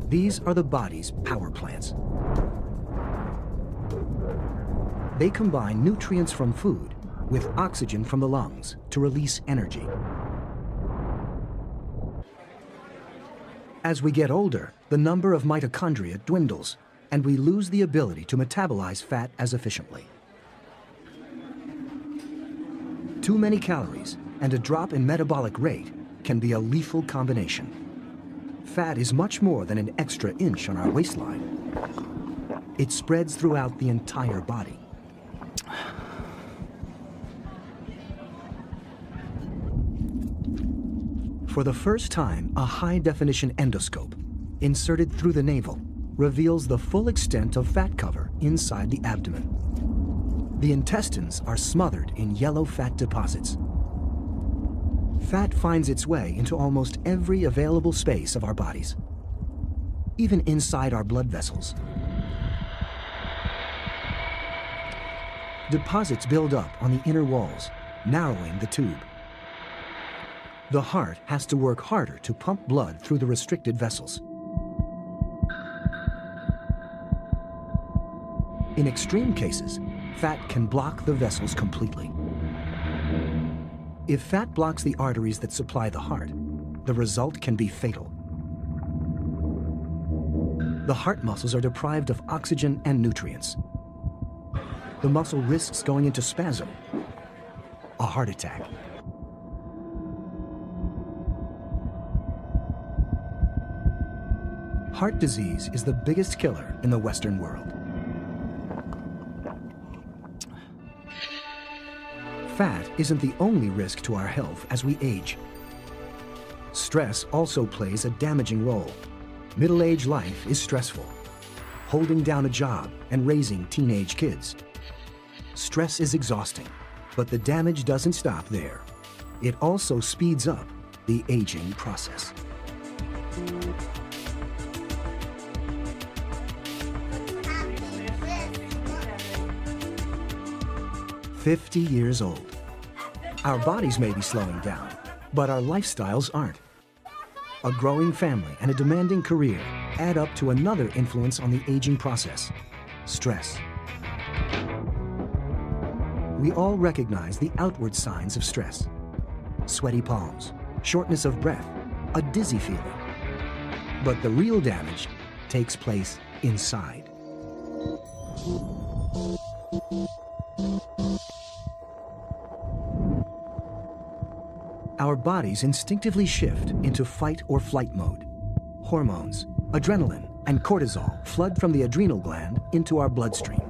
These are the body's power plants. They combine nutrients from food with oxygen from the lungs to release energy. As we get older, the number of mitochondria dwindles, and we lose the ability to metabolize fat as efficiently. Too many calories and a drop in metabolic rate can be a lethal combination. Fat is much more than an extra inch on our waistline. It spreads throughout the entire body. For the first time, a high-definition endoscope, inserted through the navel, reveals the full extent of fat cover inside the abdomen. The intestines are smothered in yellow fat deposits. Fat finds its way into almost every available space of our bodies, even inside our blood vessels. Deposits build up on the inner walls, narrowing the tube. The heart has to work harder to pump blood through the restricted vessels. In extreme cases, fat can block the vessels completely. If fat blocks the arteries that supply the heart, the result can be fatal. The heart muscles are deprived of oxygen and nutrients. The muscle risks going into spasm, a heart attack. Heart disease is the biggest killer in the Western world. Fat isn't the only risk to our health as we age. Stress also plays a damaging role. Middle-aged life is stressful. Holding down a job and raising teenage kids. Stress is exhausting, but the damage doesn't stop there. It also speeds up the aging process. "50 years old. Our bodies may be slowing down, but our lifestyles aren't. A growing family and a demanding career add up to another influence on the aging process: stress. We all recognize the outward signs of stress: sweaty palms, shortness of breath, a dizzy feeling. But the real damage takes place inside. Our bodies instinctively shift into fight or flight mode. Hormones, adrenaline, and cortisol flood from the adrenal gland into our bloodstream.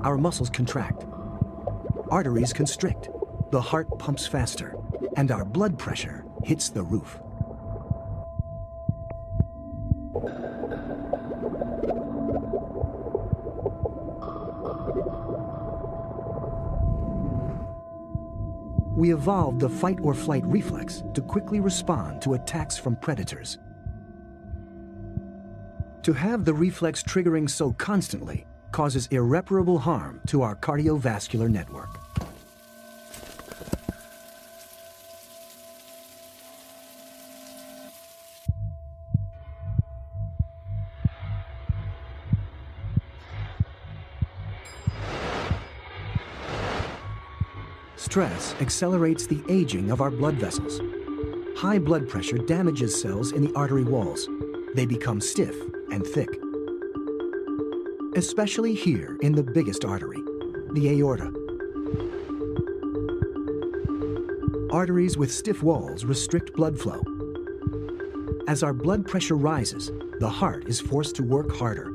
Our muscles contract. Arteries constrict. The heart pumps faster, and our blood pressure hits the roof. We evolved the fight or flight reflex to quickly respond to attacks from predators. To have the reflex triggering so constantly causes irreparable harm to our cardiovascular network. Stress accelerates the aging of our blood vessels. High blood pressure damages cells in the artery walls. They become stiff and thick. Especially here in the biggest artery, the aorta. Arteries with stiff walls restrict blood flow. As our blood pressure rises, the heart is forced to work harder.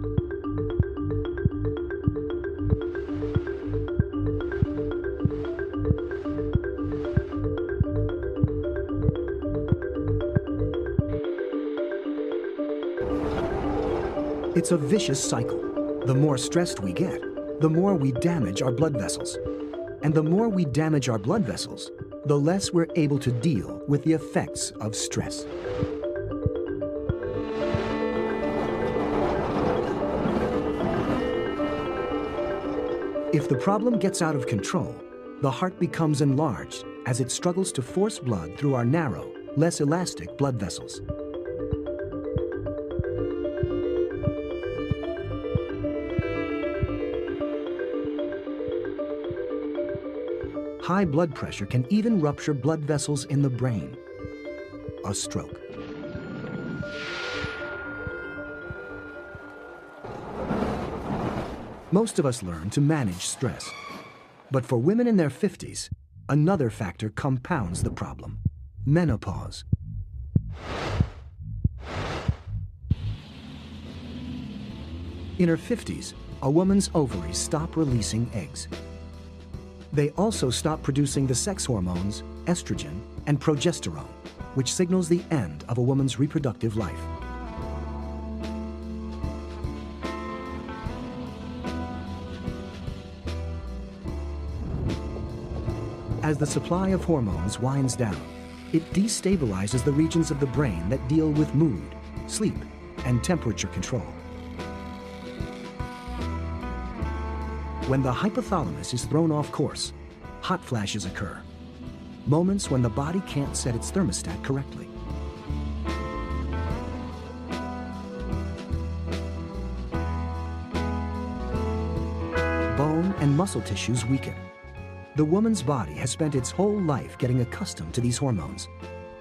It's a vicious cycle. The more stressed we get, the more we damage our blood vessels. And the more we damage our blood vessels, the less we're able to deal with the effects of stress. If the problem gets out of control, the heart becomes enlarged as it struggles to force blood through our narrow, less elastic blood vessels. High blood pressure can even rupture blood vessels in the brain. A stroke. Most of us learn to manage stress. But for women in their 50s, another factor compounds the problem: menopause. In her 50s, a woman's ovaries stop releasing eggs. They also stop producing the sex hormones, estrogen, and progesterone, which signals the end of a woman's reproductive life. As the supply of hormones winds down, it destabilizes the regions of the brain that deal with mood, sleep, and temperature control. When the hypothalamus is thrown off course, hot flashes occur, moments when the body can't set its thermostat correctly. Bone and muscle tissues weaken. The woman's body has spent its whole life getting accustomed to these hormones.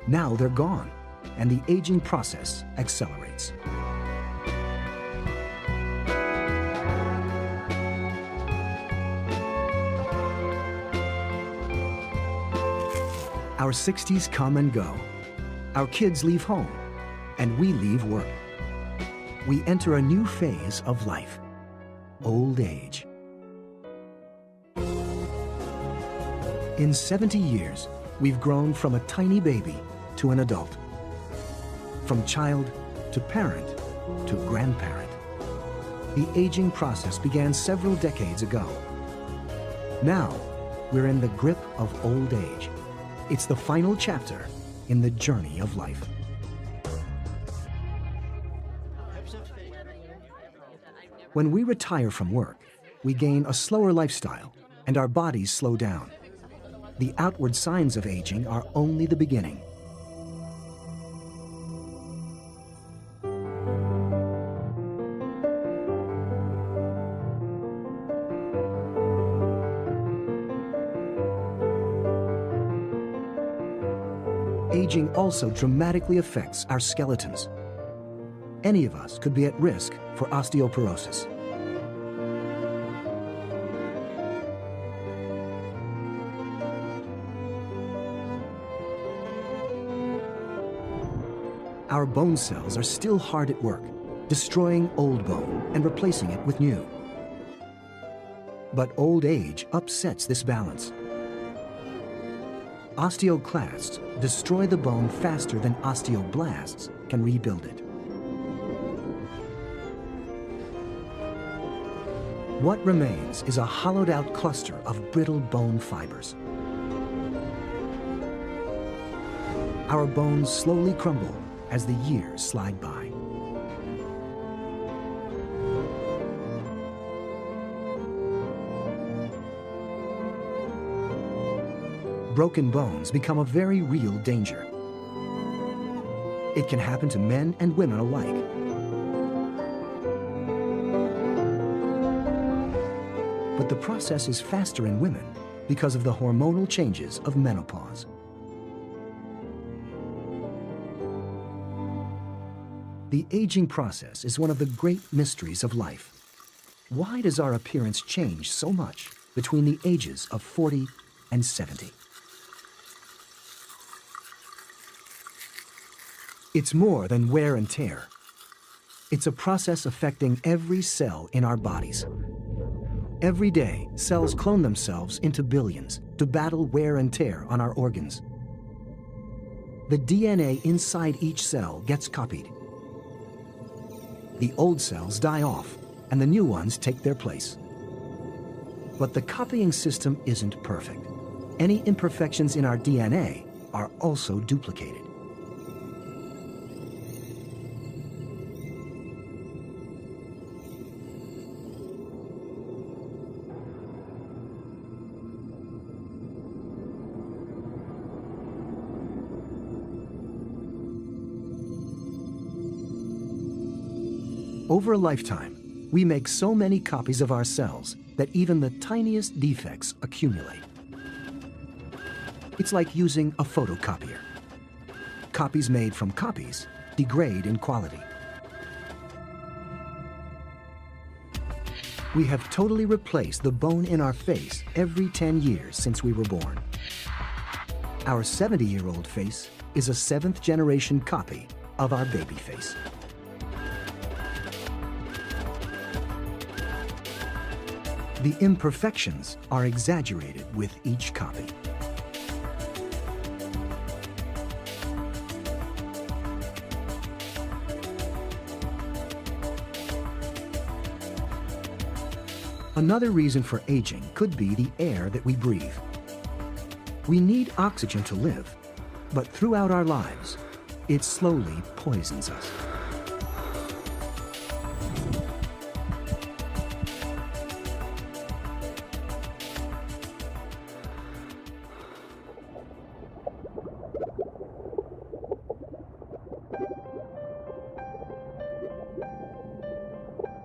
Now they're gone, and the aging process accelerates. Our 60s come and go. Our kids leave home, and we leave work. We enter a new phase of life: old age. In 70 years, we've grown from a tiny baby to an adult, from child to parent to grandparent. The aging process began several decades ago. Now, we're in the grip of old age. It's the final chapter in the journey of life. When we retire from work, we gain a slower lifestyle, and our bodies slow down. The outward signs of aging are only the beginning. aging also dramatically affects our skeletons. Any of us could be at risk for osteoporosis. Our bone cells are still hard at work, destroying old bone and replacing it with new. But old age upsets this balance. Osteoclasts destroy the bone faster than osteoblasts can rebuild it. What remains is a hollowed-out cluster of brittle bone fibers. Our bones slowly crumble as the years slide by. Broken bones become a very real danger. It can happen to men and women alike. But the process is faster in women because of the hormonal changes of menopause. The aging process is one of the great mysteries of life. Why does our appearance change so much between the ages of 40 and 70? It's more than wear and tear. It's a process affecting every cell in our bodies. Every day, cells clone themselves into billions to battle wear and tear on our organs. The DNA inside each cell gets copied. The old cells die off, and the new ones take their place. But the copying system isn't perfect. Any imperfections in our DNA are also duplicated. Over a lifetime, we make so many copies of ourselves that even the tiniest defects accumulate. It's like using a photocopier. Copies made from copies degrade in quality. We have totally replaced the bone in our face every 10 years since we were born. Our 70-year-old face is a 7th-generation copy of our baby face. The imperfections are exaggerated with each copy. Another reason for aging could be the air that we breathe. We need oxygen to live, but throughout our lives, it slowly poisons us.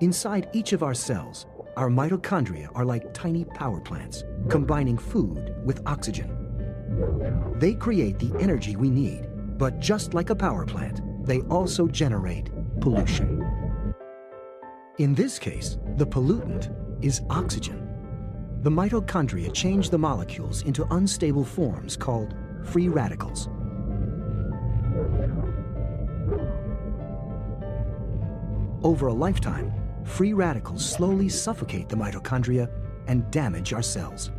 Inside each of our cells, our mitochondria are like tiny power plants, combining food with oxygen. They create the energy we need, but just like a power plant, they also generate pollution. In this case, the pollutant is oxygen. The mitochondria change the molecules into unstable forms called free radicals. Over a lifetime, free radicals slowly suffocate the mitochondria and damage our cells.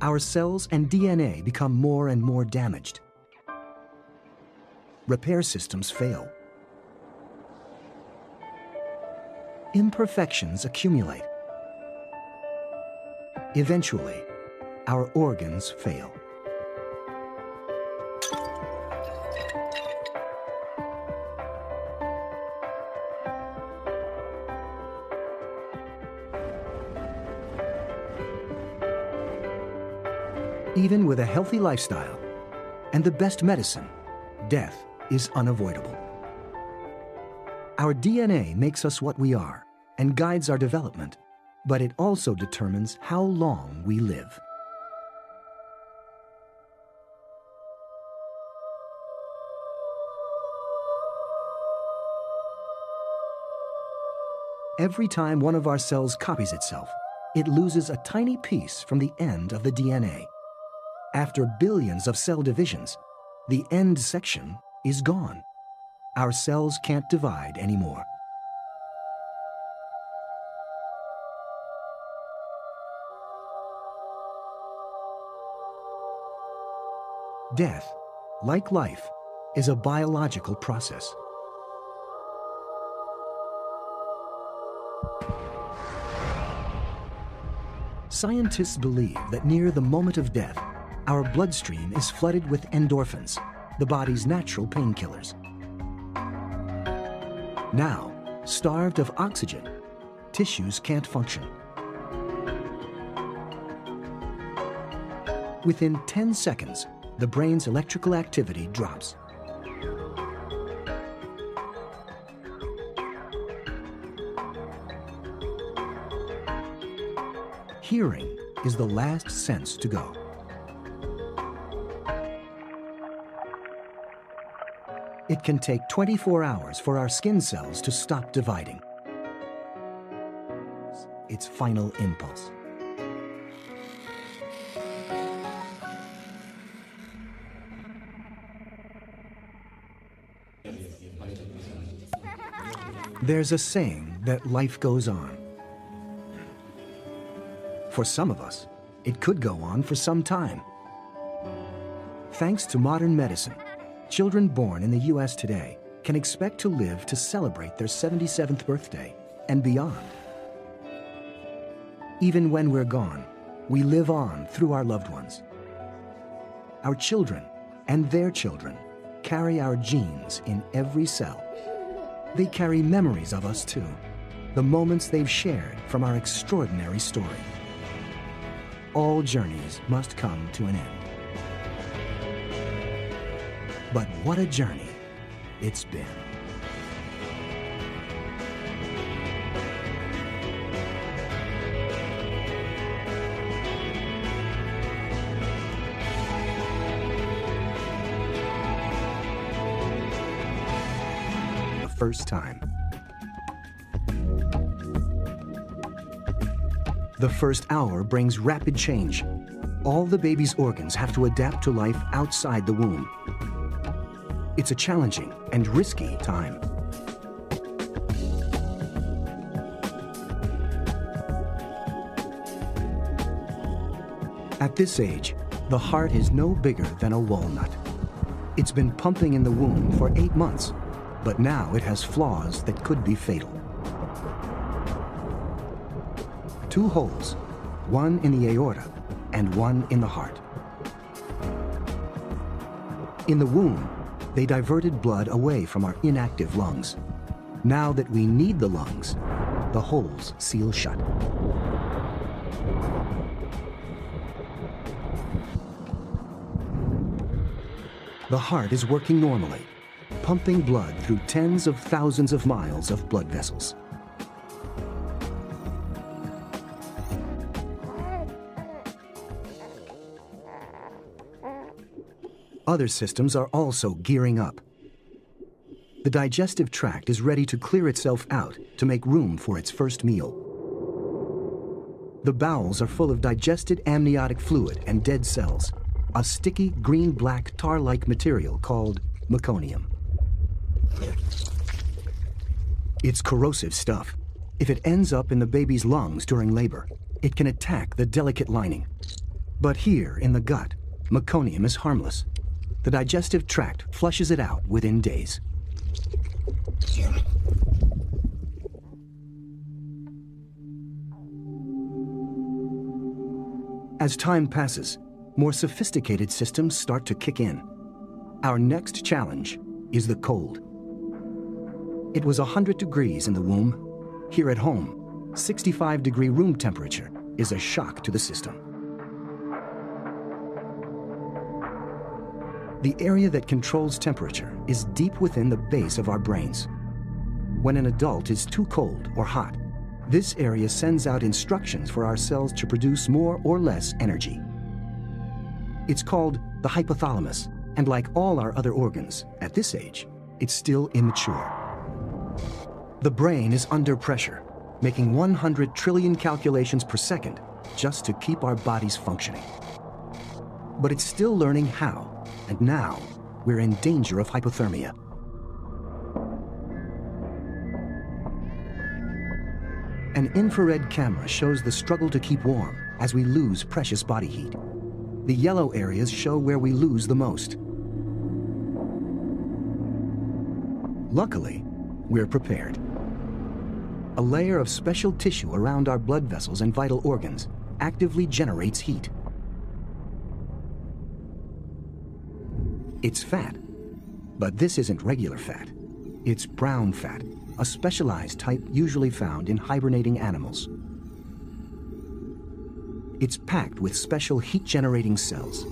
Our cells and DNA become more and more damaged. Repair systems fail. Imperfections accumulate. Eventually, our organs fail. Even with a healthy lifestyle and the best medicine, death is unavoidable. Our DNA makes us what we are and guides our development, but it also determines how long we live. Every time one of our cells copies itself, it loses a tiny piece from the end of the DNA. After billions of cell divisions, the end section is gone. Our cells can't divide anymore. Death, like life, is a biological process. Scientists believe that near the moment of death, our bloodstream is flooded with endorphins, the body's natural painkillers. Now, starved of oxygen, tissues can't function. Within 10 seconds, the brain's electrical activity drops. Hearing is the last sense to go. It can take 24 hours for our skin cells to stop dividing. Its final impulse. There's a saying that life goes on. For some of us, it could go on for some time. Thanks to modern medicine, children born in the US today can expect to live to celebrate their 77th birthday and beyond. Even when we're gone, we live on through our loved ones. Our children and their children carry our genes in every cell. They carry memories of us too, the moments they've shared from our extraordinary story. All journeys must come to an end. But what a journey it's been. The first time. The first hour brings rapid change. All the baby's organs have to adapt to life outside the womb. It's a challenging and risky time. At this age, the heart is no bigger than a walnut. It's been pumping in the womb for 8 months, but now it has flaws that could be fatal. 2 holes, one in the aorta and one in the heart. In the womb, they diverted blood away from our inactive lungs. Now that we need the lungs, the holes seal shut. The heart is working normally, pumping blood through tens of thousands of miles of blood vessels. Other systems are also gearing up. The digestive tract is ready to clear itself out to make room for its first meal. The bowels are full of digested amniotic fluid and dead cells, a sticky green-black tar-like material called meconium. It's corrosive stuff. If it ends up in the baby's lungs during labor, it can attack the delicate lining. But here in the gut, meconium is harmless. The digestive tract flushes it out within days. As time passes, more sophisticated systems start to kick in. Our next challenge is the cold. It was 100 degrees in the womb. Here at home, 65-degree room temperature is a shock to the system. The area that controls temperature is deep within the base of our brains. When an adult is too cold or hot, this area sends out instructions for our cells to produce more or less energy. It's called the hypothalamus, and like all our other organs, at this age, it's still immature. The brain is under pressure. making 100 trillion calculations per second just to keep our bodies functioning. But it's still learning how, and now we're in danger of hypothermia. An infrared camera shows the struggle to keep warm as we lose precious body heat. The yellow areas show where we lose the most. Luckily, we're prepared. A layer of special tissue around our blood vessels and vital organs actively generates heat. It's fat, but this isn't regular fat. It's brown fat, a specialized type usually found in hibernating animals. It's packed with special heat-generating cells.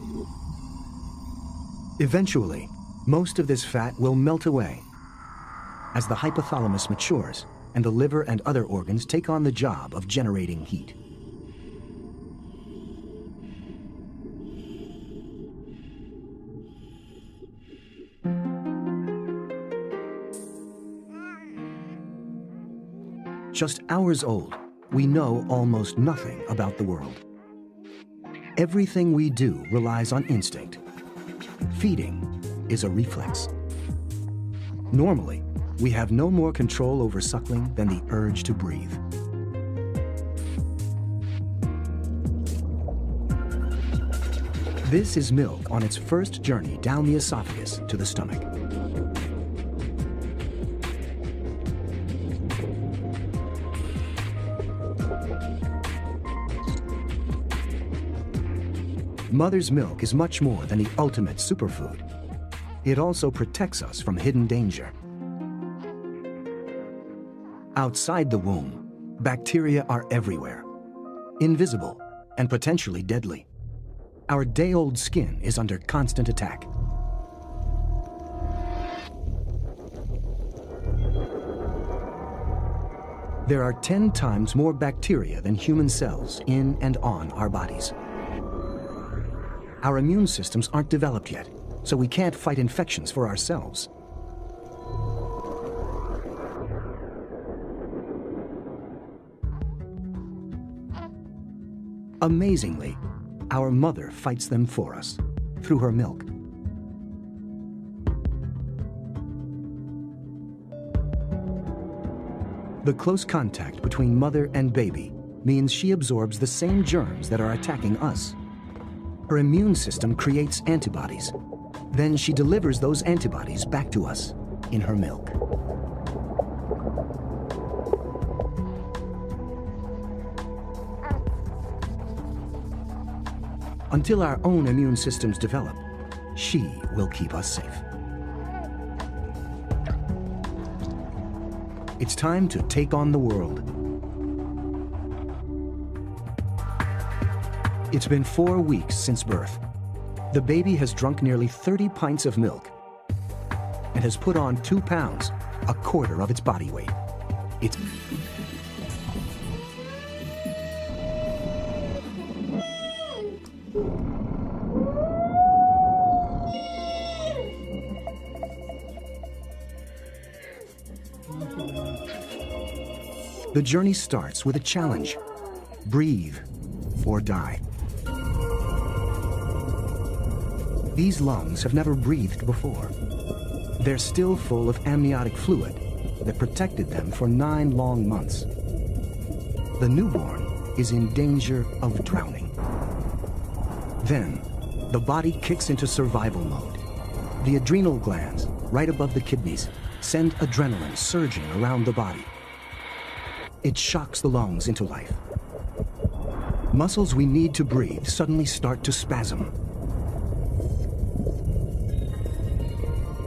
Eventually, most of this fat will melt away as the hypothalamus matures and the liver and other organs take on the job of generating heat. Just hours old, we know almost nothing about the world. Everything we do relies on instinct. Feeding is a reflex. Normally, we have no more control over suckling than the urge to breathe. This is milk on its first journey down the esophagus to the stomach. Mother's milk is much more than the ultimate superfood. It also protects us from hidden danger. Outside the womb, bacteria are everywhere, invisible and potentially deadly. Our day-old skin is under constant attack. There are 10 times more bacteria than human cells in and on our bodies. Our immune systems aren't developed yet, so we can't fight infections for ourselves. Amazingly, our mother fights them for us through her milk. The close contact between mother and baby means she absorbs the same germs that are attacking us. Her immune system creates antibodies. Then she delivers those antibodies back to us in her milk. Until our own immune systems develop, she will keep us safe. It's time to take on the world. It's been 4 weeks since birth. The baby has drunk nearly 30 pints of milk and has put on 2 pounds, a quarter of its body weight. The journey starts with a challenge: breathe or die. These lungs have never breathed before. They're still full of amniotic fluid that protected them for 9 long months. The newborn is in danger of drowning. Then, the body kicks into survival mode. The adrenal glands, right above the kidneys, send adrenaline surging around the body. It shocks the lungs into life. Muscles we need to breathe suddenly start to spasm.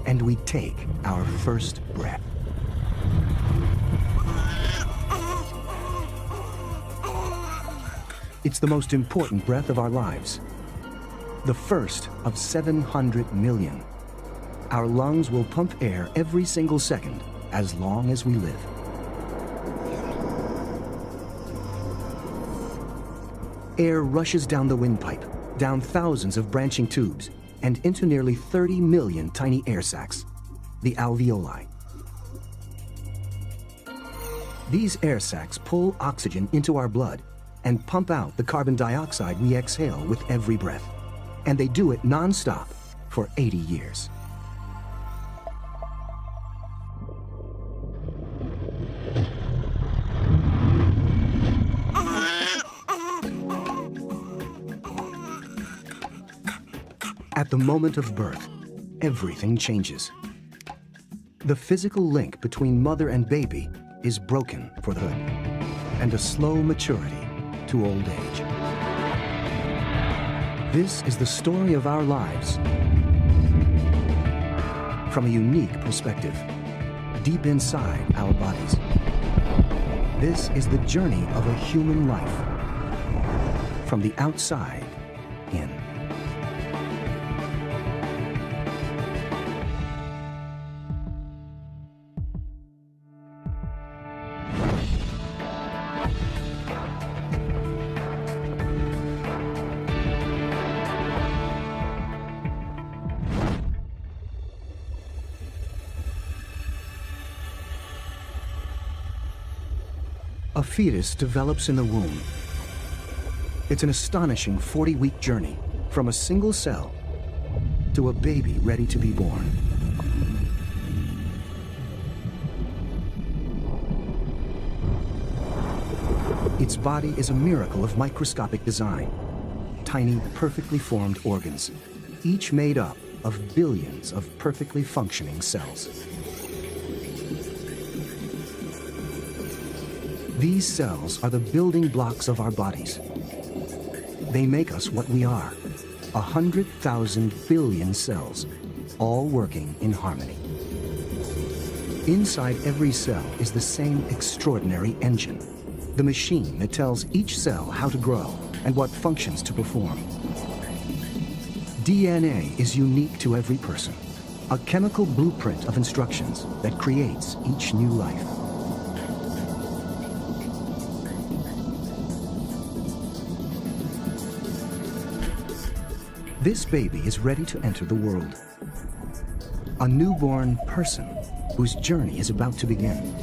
And we take our first breath. It's the most important breath of our lives. The first of 700 million. Our lungs will pump air every single second as long as we live. Air rushes down the windpipe, down thousands of branching tubes, and into nearly 30 million tiny air sacs, the alveoli. These air sacs pull oxygen into our blood and pump out the carbon dioxide we exhale with every breath. And they do it non-stop for 80 years. At the moment of birth, everything changes. The physical link between mother and baby is broken for the hood, and a slow maturity to old age. This is the story of our lives from a unique perspective, deep inside our bodies. This is the journey of a human life, from the outside in. A fetus develops in the womb. It's an astonishing 40-week journey from a single cell to a baby ready to be born. Its body is a miracle of microscopic design. Tiny, perfectly formed organs, each made up of billions of perfectly functioning cells. These cells are the building blocks of our bodies. They make us what we are, 100,000 billion cells, all working in harmony. Inside every cell is the same extraordinary engine, the machine that tells each cell how to grow and what functions to perform. DNA is unique to every person, a chemical blueprint of instructions that creates each new life. This baby is ready to enter the world. A newborn person whose journey is about to begin.